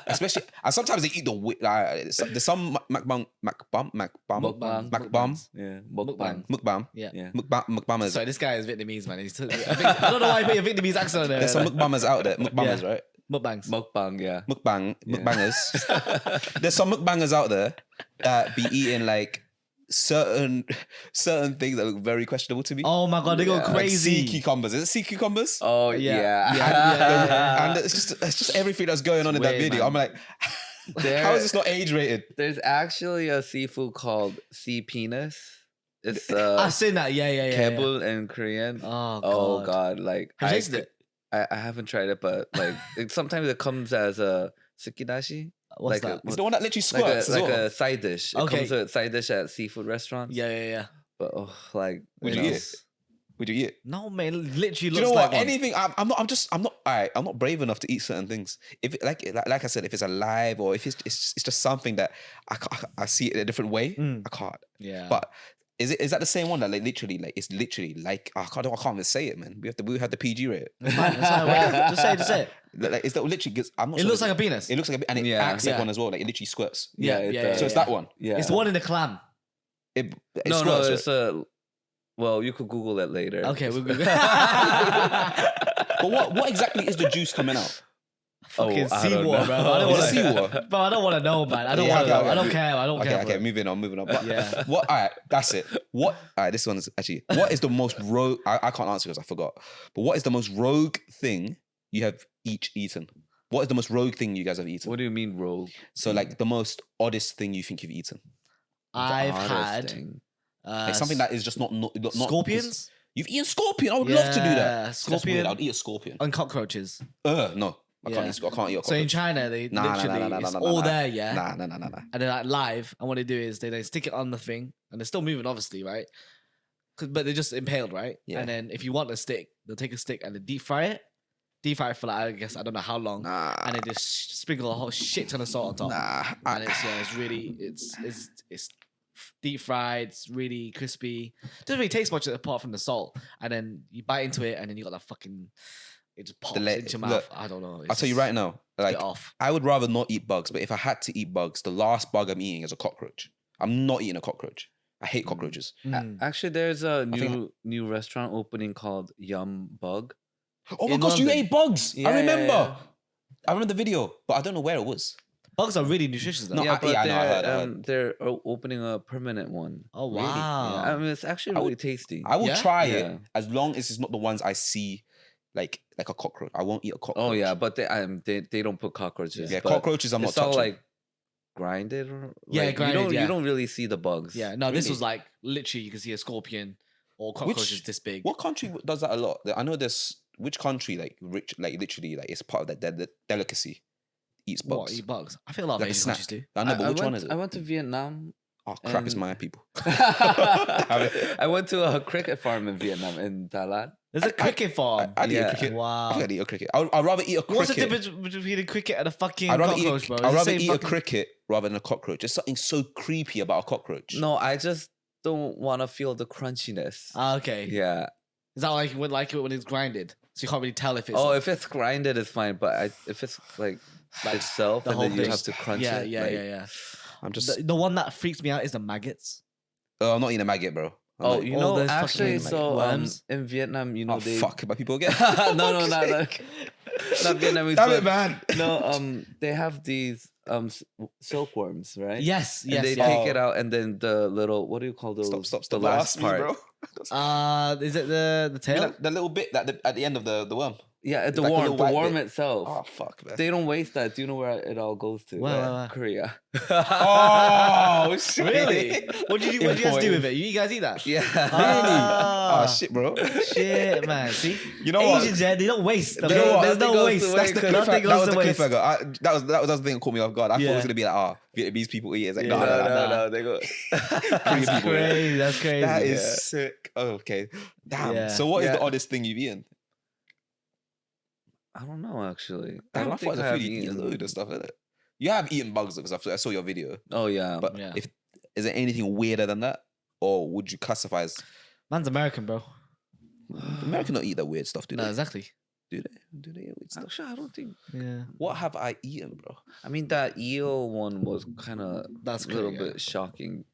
Especially, and sometimes they eat there's some mukbang. Yeah, mukbang. Mukbang. Yeah. Yeah. Mukbangers. Sorry, this guy is Vietnamese, man. I don't know why he put a Vietnamese accent on there. There's some mukbangers out there. Mukbangers, right? mukbangs. Mukbang, yeah. Mukbangers. There's some mukbangers out there that be eating like certain things that look very questionable to me. Oh my god, they go Yeah. Like crazy. sea cucumbers. Is it sea cucumbers? Oh, Yeah. yeah. And it's just everything that's going on in that weird, video. man. I'm like, There- how is this not age rated? There's actually a seafood called sea penis. It's I've seen that. Yeah. kebul in Korean. Oh god. Oh god, like Have you tasted it? I haven't tried it, but like sometimes it comes as a sukidashi, What's like that? It's the one that literally like squirts as like well. a side dish. It Okay. comes with side dish at seafood restaurants. Yeah. But like Would you you know, eat it? Would you eat it? No man, it literally Do you looks know like what? one. Anything. I'm not. Alright, I'm not brave enough to eat certain things. If it, like I said, if it's alive or if it's just something that I see it in a different way, Mm. I can't. Yeah. But is that the same one that it's literally like I can't even say it, man. We have the PG rate. It's fine, wait, just say it. Like it's that literally because I'm not. It sure looks if like a penis. It looks like and it Yeah. acts like Yeah. one as well. Like it literally squirts. yeah, Yeah, it yeah, does. So it's that one. Yeah, It's the one in the clam. It no, squirts, it's right? a. Well, you could Google it later. Okay, we're good. But what exactly is the juice coming out? Fucking I don't seawater, know. bro. I don't Is it want to. seawater? Bro, I don't want to know, man. I don't Yeah, want to okay, know. okay. I don't care. I don't care. Okay, bro. moving on. But Yeah. what? All right, that's it. What? All right, this one's actually. What is the most rogue? I can't answer because I forgot. But what is the most rogue thing you have each eaten? What is the most rogue thing you guys have eaten? What do you mean rogue? So like the most oddest thing you think you've eaten, I've The oddest had thing. like something that is just not scorpions You've eaten scorpion. I would love to do Yeah, that. That's weird. scorpion. I'd eat a scorpion. and cockroaches. No, I can't. Yeah. Eat, I can't eat a So in cockroach. China, they Nah, literally it's all there, yeah. Nah. And they're like live, and what they do is they stick it on the thing, and they're still moving, obviously, right? But they're just impaled, right? Yeah. And then if you want a stick, they'll take a stick and they deep fry it for like I guess I don't know how long, Nah. and they just sprinkle a whole shit ton of salt on top. Nah. And it's really it's deep fried. It's really crispy. Doesn't really taste much apart from the salt. And then you bite into it, and then you got that fucking. It just pops into your mouth. look, I don't know. I'll tell you right now. Like Get off. I would rather not eat bugs, but if I had to eat bugs, the last bug I'm eating is a cockroach. I'm not eating a cockroach. I hate cockroaches. Actually, there's a think- new restaurant opening called Yum Bug. Oh my In gosh, you London. ate bugs. Yeah, I remember. yeah. I remember the video, but I don't know where it was. Bugs are really nutritious, though. No, Yeah, I but know, I they're, heard. they're opening a permanent one. Oh Really? wow. Yeah, I mean, it's actually I really would- tasty. I will Yeah? try Yeah. it as long as it's not the ones I see like a cockroach. I won't eat a cockroach. Oh yeah, but they don't put cockroaches. Yeah, but cockroaches I'm not it's all touching. like grinded. Or, Yeah, like, grinded, You don't really see the bugs. Yeah, no, this Really? was like literally you can see a scorpion or cockroaches this big. What country does that a lot? I know there's which country like rich like literally like it's part of that delicacy eats What, bugs eat bugs? I feel a lot of like a Asian snack. countries do. I know, but which went, one is it? I went to Vietnam. Oh crap! It's and- my people. I went to a cricket farm in Vietnam in Đà Lạt. There's a cricket farm. I'd eat a Yeah. cricket. I Wow. think I'd eat a cricket. I'd rather eat a cricket. What's the difference between a cricket and a fucking I'd rather cockroach, eat. bro? It's I'd the rather same eat a fucking- cricket rather than a cockroach. There's something so creepy about a cockroach. No, I just don't want to feel the crunchiness. Ah, okay. Yeah. Is that like when it's grinded? So you can't really tell if it's. Oh, if it's grinded, it's fine. But if it's like itself, the and whole then you thing. have to crunch yeah, it. yeah, like- yeah. I'm just. The one that freaks me out is the maggots. I'm not eating a maggot, bro. I'm Oh, not- you all know, those actually, fucking, so worms. in Vietnam, you know, Oh they fuck! My people again. no, not Vietnamese. Damn but it, man. No, they have these silkworms, right? Yes, And yes, they yes. take it out, and then the little, what do you call those? Stop. The Don't last ask part. me, bro. Is it the You tail? know, the little bit that at the end of the worm. Yeah, the like a worm, little the white worm bit. itself. Oh fuck, man. They don't waste that. Do you know where it all goes to? Where? Korea. Oh shit! Really? What did you guys do with it? You guys eat that? Yeah. Ah. Oh shit, bro. Shit, man. See, You know what? Asians, yeah, they don't waste. You know what? There's Nothing no goes waste. to That's waste. the That nothing that goes was to the waste. cliffhanger. That was the thing that caught me off guard. I thought it was gonna be like, Vietnamese people eat it. It's like, Yeah. No, they go. Korean That's people eat it. crazy. That's crazy. That is Yeah. sick. Oh, okay. Damn. Yeah. So what is the Yeah. oddest thing you've eaten? I don't know, actually. Damn, I don't thought think as a have food you eat a load of stuff, innit? You have eaten bugs because I saw your video. Oh, yeah. But Yeah. is there anything weirder than that? Or would you classify as Man's American, bro. American don't eat that weird stuff, do No, they? exactly. Do they? Do they eat weird stuff? Actually, I don't think. Yeah. What have I eaten, bro? I mean, that eel one was kind of That's a little crazy, yeah. bit shocking.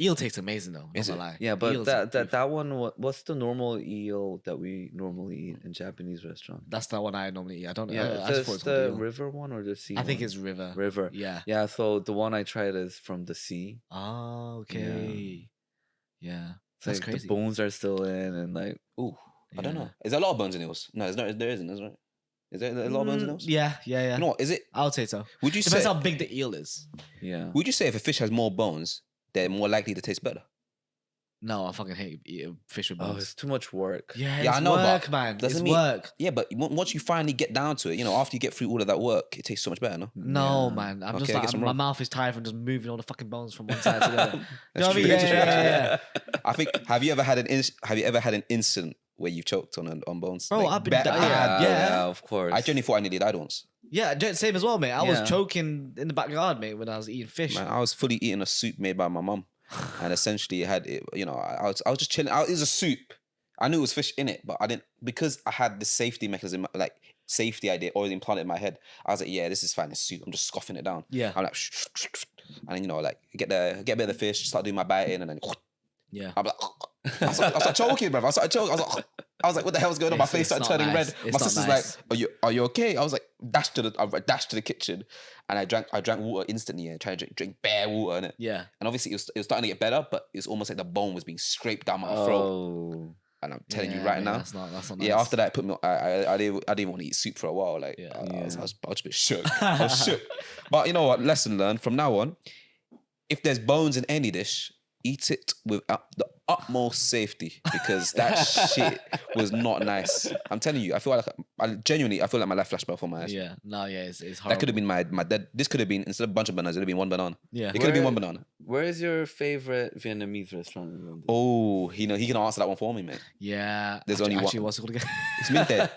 Eel tastes amazing though. Is Not it? gonna lie. Yeah, but Eel's that beautiful. one, what's the normal eel that we normally eat in Japanese restaurants? That's the one I normally eat. I don't know. Yeah, I just it's thought it's the called eel. river one or the sea I think one? it's river. river. Yeah. Yeah, so the one I tried is from the sea. Oh, okay. Yeah. It's That's like crazy. the bones are still in, and like, Ooh, I don't Yeah. know. Is there a lot of bones in eels? No, there isn't, is right? Is there a lot of bones in eels? Yeah, yeah. You know what? Is it? I would say so. Would you Depends say? how big the eel is. yeah. Would you say if a fish has more bones, they're more likely to taste better? No, I fucking hate eating fish with Oh, bones. it's too much work. Yeah, Yeah, it's I know, but work, man. doesn't It's mean- work. Yeah, but once you finally get down to it, you know, after you get through all of that work, it tastes so much better, no? No, Yeah. man. I'm Okay, just I like guess I'm my wrong. mouth is tired from just moving all the fucking bones from one side to the other. You know That's what I mean? true, Yeah, that's yeah, true. yeah. I think. Have you ever had an incident where you've choked on bones? Bro, Like, I've been bad- dying. bad. Yeah. of course. I genuinely thought I nearly died once. Yeah, same as well, mate. I was Yeah. choking in the backyard, mate, when I was eating fish. Man, I was fully eating a soup made by my mum, and essentially it had it. You know, I was just chilling. It was a soup. I knew it was fish in it, but I didn't because I had the safety mechanism, like safety idea already implanted in my head. I was like, yeah, this is fine. It's soup. I'm just scoffing it down. Yeah. I'm like, and then, you know, like get a bit of the fish, start doing my biting, and then Yeah. I'm like, I started choking, bro. I started choking. I was like, what the hell's going on? My It's- face it's started not turning nice. red. It's My not sister's nice. like, are you okay? I was like, I dashed to the kitchen, and I drank water instantly and tried to drink bare water in it. Yeah. And obviously it was starting to get better, but it was almost like the bone was being scraped down my throat. Oh. And I'm telling you Yeah, right mate, now, That's not nice. yeah. After that, it put me. I didn't want to eat soup for a while. Like Yeah. I was a bit shook. I was shook. But you know what? Lesson learned. From now on, if there's bones in any dish, eat it with the utmost safety because that shit was not nice. I'm telling you, I feel like my life flashed before my eyes. Yeah. No, yeah, it's horrible. That could have been my dad. This could have been instead of a bunch of bananas, it would have been one banana. Yeah. It could have been Where- one banana. Where is your favorite Vietnamese restaurant in London? Oh, he can answer that one for me, man. Yeah. There's only actually, one. what's it called again? It's Minte.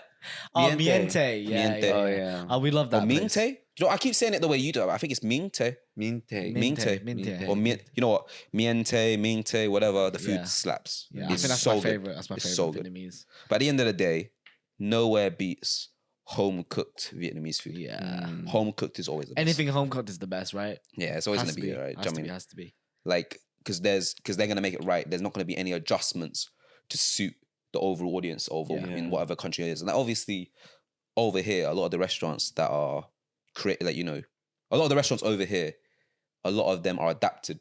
Oh, Miente. Miente. Yeah. Miente. Yeah. Oh, yeah. yeah. Oh, we love that. Or place. Minte? You know, I keep saying it the way you do. I think it's Minte. Minte. Minte. Minte. Or you know what? Minte, whatever. The food Yeah. slaps. Yeah, I It's think that's so my good. favorite. That's my It's favorite so good. Vietnamese. But at the end of the day, nowhere beats home cooked Vietnamese food. Yeah. Mm. Home cooked is always the best. Anything home cooked is the best, right? Yeah, it's always Has gonna to be right. Has Do you know to what I be. mean? Has to be. Like because they're gonna make it right. There's not gonna be any adjustments to suit the overall audience over Yeah. in whatever country it is. And obviously, over here, a lot of the restaurants that are created, like a lot of the restaurants over here, a lot of them are adapted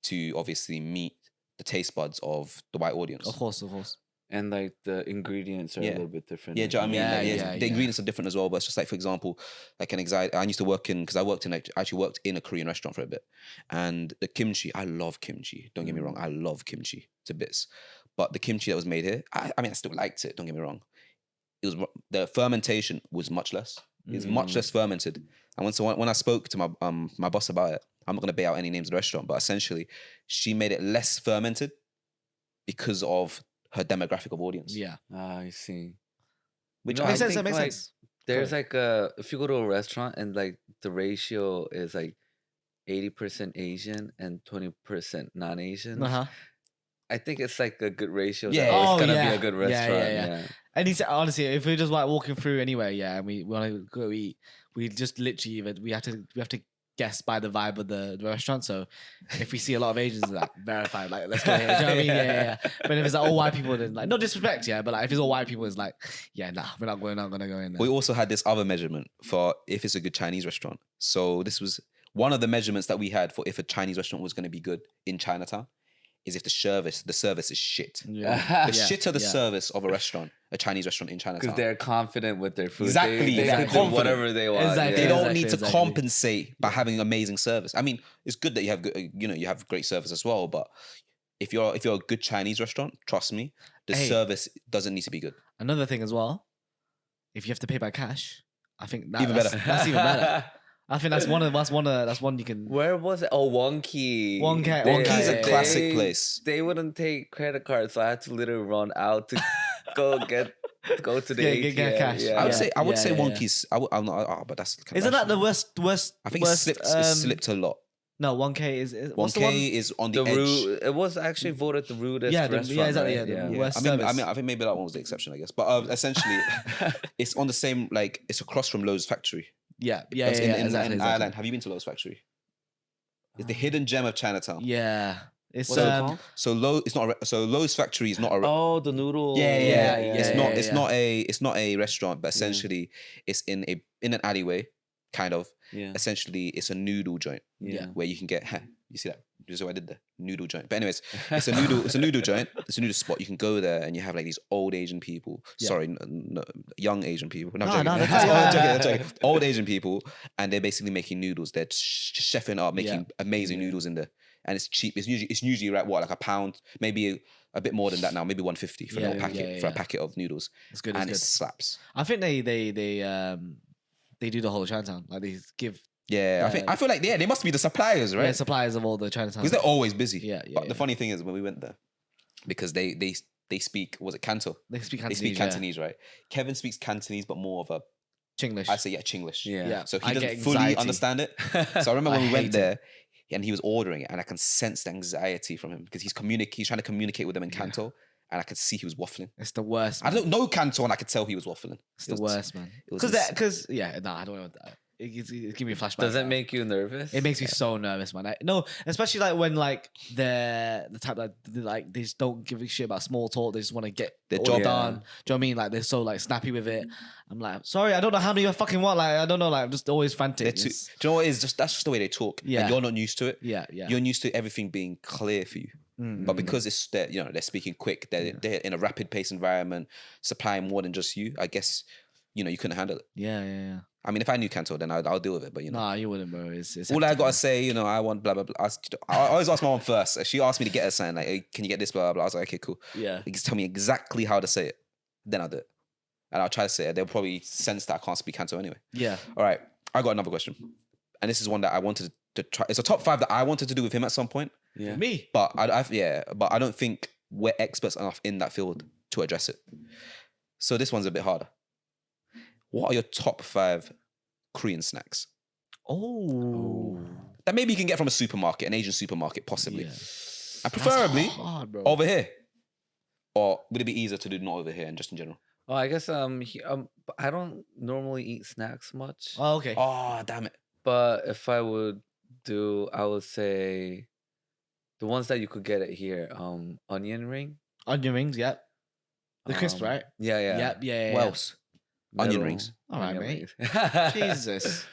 to obviously meet the taste buds of the white audience. Of course, of course. And like the ingredients are Yeah. a little bit different. Yeah, do you know what I mean? Yeah, Like, yeah, the yeah. ingredients are different as well, but it's just like, for example, like an anxiety. I used to work because I actually worked in a Korean restaurant for a bit, and the kimchi. I love kimchi. Don't get me wrong, I love kimchi to bits. But the kimchi that was made here, I mean, I still liked it. Don't get me wrong. the fermentation was much less. It's much less fermented. And when I spoke to my boss about it, I'm not going to bay out any names of the restaurant, but essentially, she made it less fermented because of her demographic of audience. Yeah. I see. Which No, Makes I sense. That think, makes like, sense. There's like if you go to a restaurant and like the ratio is like 80% Asian and 20% non-Asian. Uh-huh. I think it's like a good ratio. Yeah. that it's Oh, gonna yeah. be a good Yeah, yeah, restaurant. yeah. Yeah. And he's honestly, if we're just like walking through anywhere, yeah, and we want to go eat, we just literally we have to guess by the vibe of the restaurant. So if we see a lot of Asians, like verified, like let's go here. Do you know what I mean? Yeah. But if it's like all white people, then like no disrespect, yeah, but like if it's all white people, it's like yeah, nah, we're not gonna go in there. We also had this other measurement for if it's a good Chinese restaurant. So this was one of the measurements that we had for if a Chinese restaurant was going to be good in Chinatown. Is if the service is shit. Yeah. The shitter the yeah. service of a restaurant, a Chinese restaurant in Chinatown. Because they're confident with their food. Exactly, They they're can do confident. whatever they want. Exactly. They Yeah. don't need to exactly. compensate by having amazing service. I mean, it's good that you have good, you have great service as well. But if you're a good Chinese restaurant, trust me, the Hey. service doesn't need to be good. Another thing as well, if you have to pay by cash, I think Even that's, better. That's even better. I think that's one you can. Where was it? Oh, Wonky. Wonky- They- Wonky is a classic they- place. They wouldn't take credit cards, so I had to literally run out to go to the Get ATM. cash. Yeah. I would say yeah. Wonky's. I'm not. But that's. Isn't that the worst? I think worst, it slipped a lot. No, 1K is what's the one? 1K is on the The edge. rude. It was actually voted the rudest Yeah, restaurant. exactly. right? Yeah, the Yeah. worst I mean, service. I think maybe that one was the exception, I guess. But essentially, it's on the same. Like it's across from Lowe's factory. Yeah, That's in in Ireland. Have you been to Lowe's factory? It's the hidden gem of Chinatown. Yeah, it's What's it called? So Lowe's factory is not a. Oh, the noodle. Yeah, It's not a restaurant, but essentially it's in an alleyway, kind of. Yeah. Essentially, it's a noodle joint Yeah. where you can get. You see that? You see what I did there? Noodle joint. But anyways, it's a noodle joint. It's a noodle spot. You can go there and you have like these old Asian people. Yeah. Sorry, young Asian people. No, No, I'm joking. no, I'm joking. Old Asian people, and they're basically making noodles. They're chefing up, making amazing noodles in there, and it's cheap. It's usually like what, like £1, maybe a bit more than that now, maybe 150 for a little packet for a packet of noodles. It's good. And It's it good. slaps. I think they do the whole Chinatown. Like they give Yeah, I feel like they must be the suppliers, right? suppliers of all the Chinatown. Because they're always busy. Yeah, But the funny thing is when we went there, because they speak, was it Canto? They speak They Cantonese. speak Cantonese, right? Kevin speaks Cantonese, but more of a, Chinglish. I say Chinglish. Yeah. Yeah. So he I doesn't get fully anxiety. understand it. So I remember when I we went hate there and he was ordering it, and I can sense the anxiety from him because he's trying to communicate with them in Canto, and I could see he was waffling. It's the worst. I Man. don't know Canto, and I could tell he was waffling. It's the worst, man. it was Because I don't know. It gives me a flashback. Does it make you nervous? It makes me so nervous, man. No, especially like when like they're the type that like they just don't give a shit about small talk. They just want to get Their their job job done. Do you know what I mean? Like they're so like snappy with it. I'm like, sorry, I don't know how many you fucking want. Like I don't know. Like I'm just always frantic. do you know what it is? That's just the way they talk. Yeah. And you're not used to it. Yeah. You're used to everything being clear for you. But because it's they're speaking quick, they're in a rapid pace environment, supplying more than just you. I guess you couldn't handle it. Yeah. I mean, if I knew Canto, then I'll deal with it. But Nah, you wouldn't, bro. It's all I hectic, gotta man. say, I want blah blah blah. I always ask my mom first. She asked me to get her something like, hey, "Can you get this?" Blah blah blah. I was like, "Okay, cool." Yeah. You just tell me exactly how to say it, then I'll do it, and I'll try to say it. They'll probably sense that I can't speak Canto anyway. Yeah. All right, I got another question, and this is one that I wanted to try. It's a top 5 that I wanted to do with him at some point. Yeah. Me. But but I don't think we're experts enough in that field to address it. So this one's a bit harder. What are your top 5 Korean snacks Oh. that maybe you can get from a supermarket, an Asian supermarket, possibly, Yeah. and preferably That's hard, bro. over here? Or would it be easier to do not over here and just in general? Oh, I guess I don't normally eat snacks much. Oh, okay. Oh, damn it. But if I would I would say the ones that you could get it here, onion ring. Onion rings. Yep. The crisp, right? Yeah, yeah. Yep. Yeah. What else? Onion Mero- rings. All right, onion mate. rings. Jesus.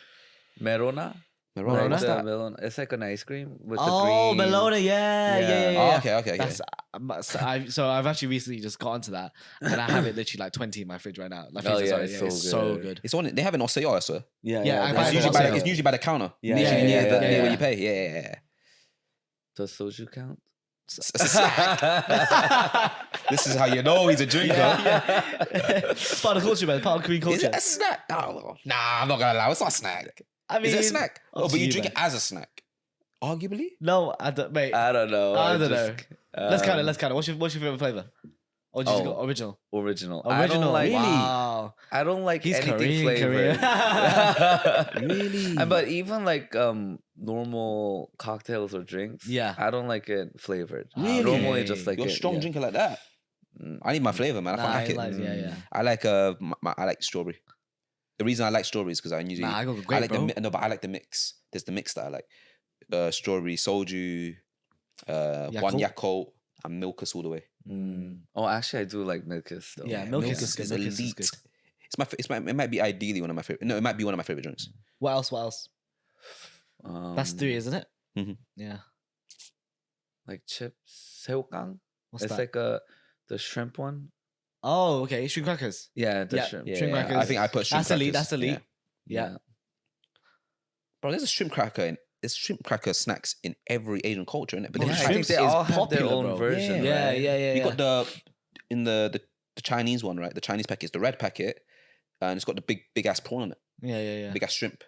Merona. Merona. What's The that? melon. It's like an ice cream with the Oh, green. Melona. Yeah. Yeah. Oh, okay. That's, so I've actually recently just got onto that, and I have it literally like 20 in my fridge right now. Like, Oh, freezer, yeah, sorry, it's it's so so good. good. It's on. They have an Oseo also. Yeah, Yeah, I buy It's it usually, from by, Oseo. it's usually by the counter. Yeah, Literally yeah, near yeah, where yeah. you pay. Yeah. Does soju count? It's a snack. This is how you know he's a drinker. It's part of the culture, man. Part of Korean culture. Is it a snack? Oh, nah, I'm not gonna lie. It's not a snack. I mean, Is it a snack? up Oh, to but you you, drink man. it as a snack. Arguably. No, I don't, mate. I don't know. I don't know. Let's count it. um, Let's count it. What's your favorite flavor? Or just Oh. go original? Original. Original. I don't like. Wow. I don't like He's anything Korean, flavored. Really? But even like normal cocktails or drinks, Yeah. I don't like it flavored. Really? Normally just like You're a it, strong yeah. drinker like that. I need my flavor, man. I Nah, can't hack he it. likes- yeah, yeah. I like I like strawberry. The reason I like strawberry is because I usually Nah, I go I grape, like bro. no, but I like the mix. There's the mix that I like. Strawberry, soju, one Yakult, and Milkus all the way. Oh, actually, I do like Milkus though. Yeah, Milkus Milkus is good. is Milkus is elite. good. It might be ideally one of my favorite. No, it might be one of my favorite drinks. What else? That's 3, isn't it? Mhm. Yeah. Like chips, 새우깡. What's It's that? like the shrimp one. Oh, okay. Shrimp crackers. Yeah, the Yeah, shrimp. Yeah, Shrimp yeah, crackers. I think I put shrimp That's elite. crackers. That's elite. Yeah. Yeah. Bro, there's a shrimp cracker in. There's shrimp cracker snacks in every Asian culture, isn't it? But Bro, yeah, different I think types. they is all have their popular, own bro. version. Yeah, right? yeah. You got the Chinese one, right? The Chinese packet is the red packet, and it's got the big ass prawn on it, Yeah. big ass shrimp.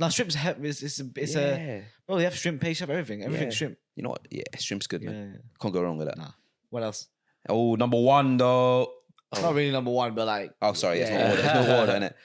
Now shrimp's it's a bro. They have shrimp, pay shrimp, everything. Everything's Yeah. shrimp. You know what? Yeah, shrimp's good, Yeah, man. yeah. Can't go wrong with that. Nah. What else? Oh, number one though. Not really number one, but like. Oh, sorry, it's Yeah. no order. There's no order in it.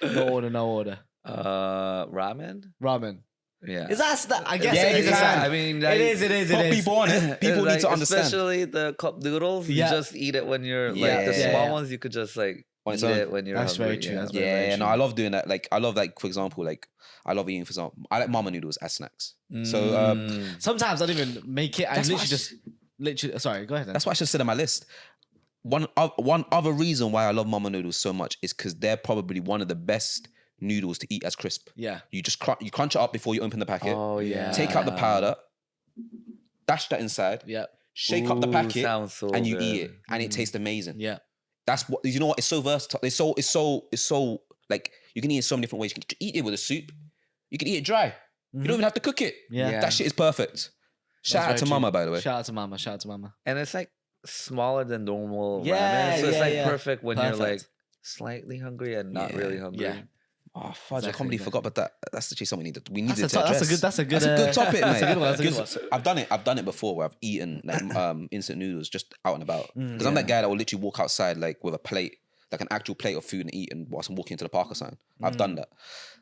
No order. Ramen. Ramen. Yeah. Is that? I guess Yeah, it is. you a can. snack. I mean, It is. Put people on it. People need like, to understand. especially the cup noodles. Yeah. You just eat it when you're Yeah. like the Yeah, small yeah. ones. You could just like On its eat own. it when you're That's very hungry. true, Yeah. that's very Yeah, no, true. I love doing that. Like, I love for example, like I love eating. For example, I like mama noodles as snacks. So Sometimes I don't even make it. I That's literally what I just literally. Sorry, go ahead. Then. that's what I should said on my list. One other reason why I love mama noodles so much is because they're probably one of the best noodles to eat as crisp. Yeah. You just you crunch it up before you open the packet. Oh yeah. Take out the powder, dash that inside, Yeah. shake up the Ooh, packet, sounds so and you good. eat it, and it tastes amazing. Yeah. That's what you know. What it's so versatile. It's so like you can eat it in so many different ways. You can eat it with a soup. You can eat it dry. You don't even have to cook it. Yeah. Yeah. That shit is perfect. Shout out very to true. mama, by the way. Shout out to mama. And it's like smaller than normal Yeah, ramen. So it's yeah, like yeah. perfect when you're like Perfect. slightly hungry and not Yeah. really hungry. Yeah. Oh fudge! I Exactly, can't believe forgot about that. That's actually something we needed That's to a address. good. That's a good topic, That's mate. a good one. That's a good one. Because I've done it before where I've eaten like instant noodles just out and about. Because I'm yeah. that guy that will literally walk outside like with a plate, like an actual plate of food and eat, and whilst I'm walking into the park or something. I've done that.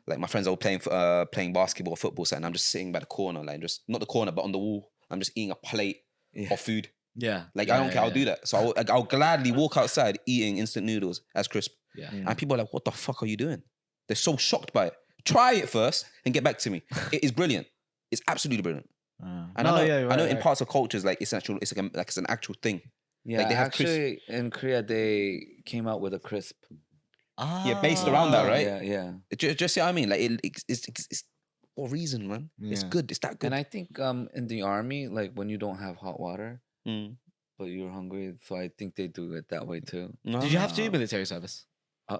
Like my friends are all playing basketball or football, and I'm just sitting by the corner, like just not the corner, but on the wall. I'm just eating a plate of food. Yeah. Like I don't care, I'll do that. So I'll gladly walk outside eating instant noodles as crisp. Yeah. And people are like, "What the fuck are you doing?" They're so shocked by it. Try it first and get back to me. It is brilliant. It's absolutely brilliant. And No, I know, yeah, you're I know right, in right. parts of cultures like it's actual. It's like it's an actual thing. Yeah, Like, they have actually in Korea they came out with a crisp. Yeah, based around that, right? Yeah. Just see what I mean? Like it's for a reason, man. It's Yeah. good. It's that good. And I think in the army, like when you don't have hot water, Mm. but you're hungry, so I think they do it that way too. No. Did you have to do military service?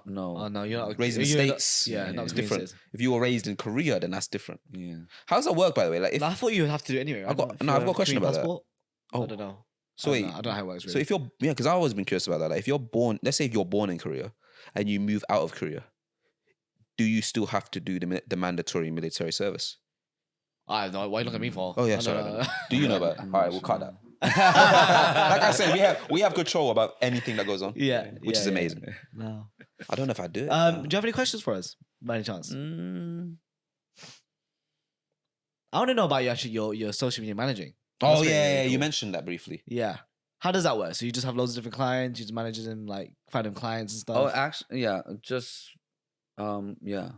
No. Oh no, you're not Raised in the you're not- States? Yeah, Yeah, not It's Korean different. citizen. If you were raised in Korea, then that's different. Yeah. How does that work, by the way? Like if No, I thought you would have to do it anyway. I've got- If no, you're I've got a question Korean about that. passport. Oh. I don't know. so wait, I don't know how it works. Really. so if you're because I've always been curious about that. Like if you're born, let's say if you're born in Korea and you move out of Korea, do you still have to do the mandatory military service? I don't know. Why you look at me for? Oh yeah, I sorry. don't I know. don't know. Do you know about? I'm All right, not we'll cut sure. that. Like I said, we have control about anything that goes on. Yeah, which yeah, is yeah. amazing. No. I don't know if I do it. Do you have any questions for us, by any chance? I want to know about your social media managing. oh That's yeah, really you cool. mentioned that briefly. Yeah. How does that work? So you just have loads of different clients, you just manage them, like find them clients and stuff. Oh, actually, yeah. Just yeah.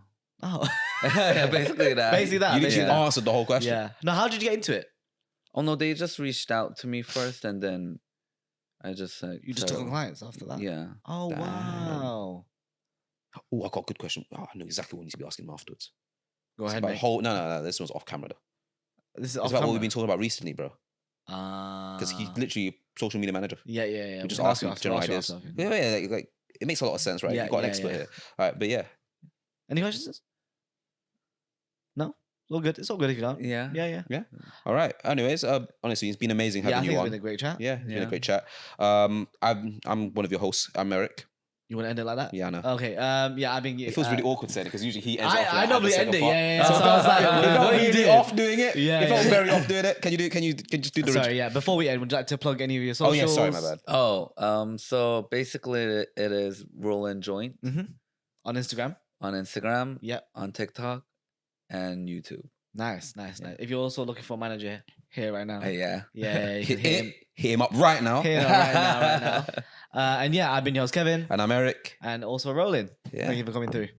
Oh. Yeah, basically that. Basically that. You basically literally that. answered the whole question. Yeah. No, how did you get into it? Oh no, they just reached out to me first, and then I just You just took on clients after that. Yeah. Oh Damn. wow. Oh, I got a good question. Oh, I know exactly what you need to be asking him afterwards. Go It's ahead, about mate. no. This one's off camera though. This is It's off about what we've camera. been talking about recently, bro. Ah. Because he's literally a social media manager. Yeah. We just We'll ask him you after, general we'll ask you ideas. after. Yeah, like it makes a lot of sense, right? Yeah, You've got an yeah, expert yeah. here. All right, but yeah. Any questions? No? all good. It's all good if you don't. Yeah. Yeah. All right. Anyways, honestly, it's been amazing Yeah, I having think you it's on. been a great chat. Yeah, it's been a Yeah. great chat. I'm one of your hosts. I'm Eric. You want to end it like that? Yeah, I know. Okay. Yeah, I've been. It feels really awkward saying it because usually he ends it off. I normally end it. Yeah. So So I was like, it what felt are you really doing? off doing it. Yeah, It felt yeah. very off doing it. Can you just do the? Sorry. Yeah. Before we end, would you like to plug any of your socials? Oh yeah, sorry, my bad. Oh, so basically it is Rollin Joint On Instagram. on Instagram, Yep. on TikTok, and YouTube. Nice. If you're also looking for a manager here right now, Yeah. yeah, you can Hit him up right now. hit him right now. And yeah, I've been your host Kevin, And I'm Eric. and also Rollin. Yeah. Thank you for coming through.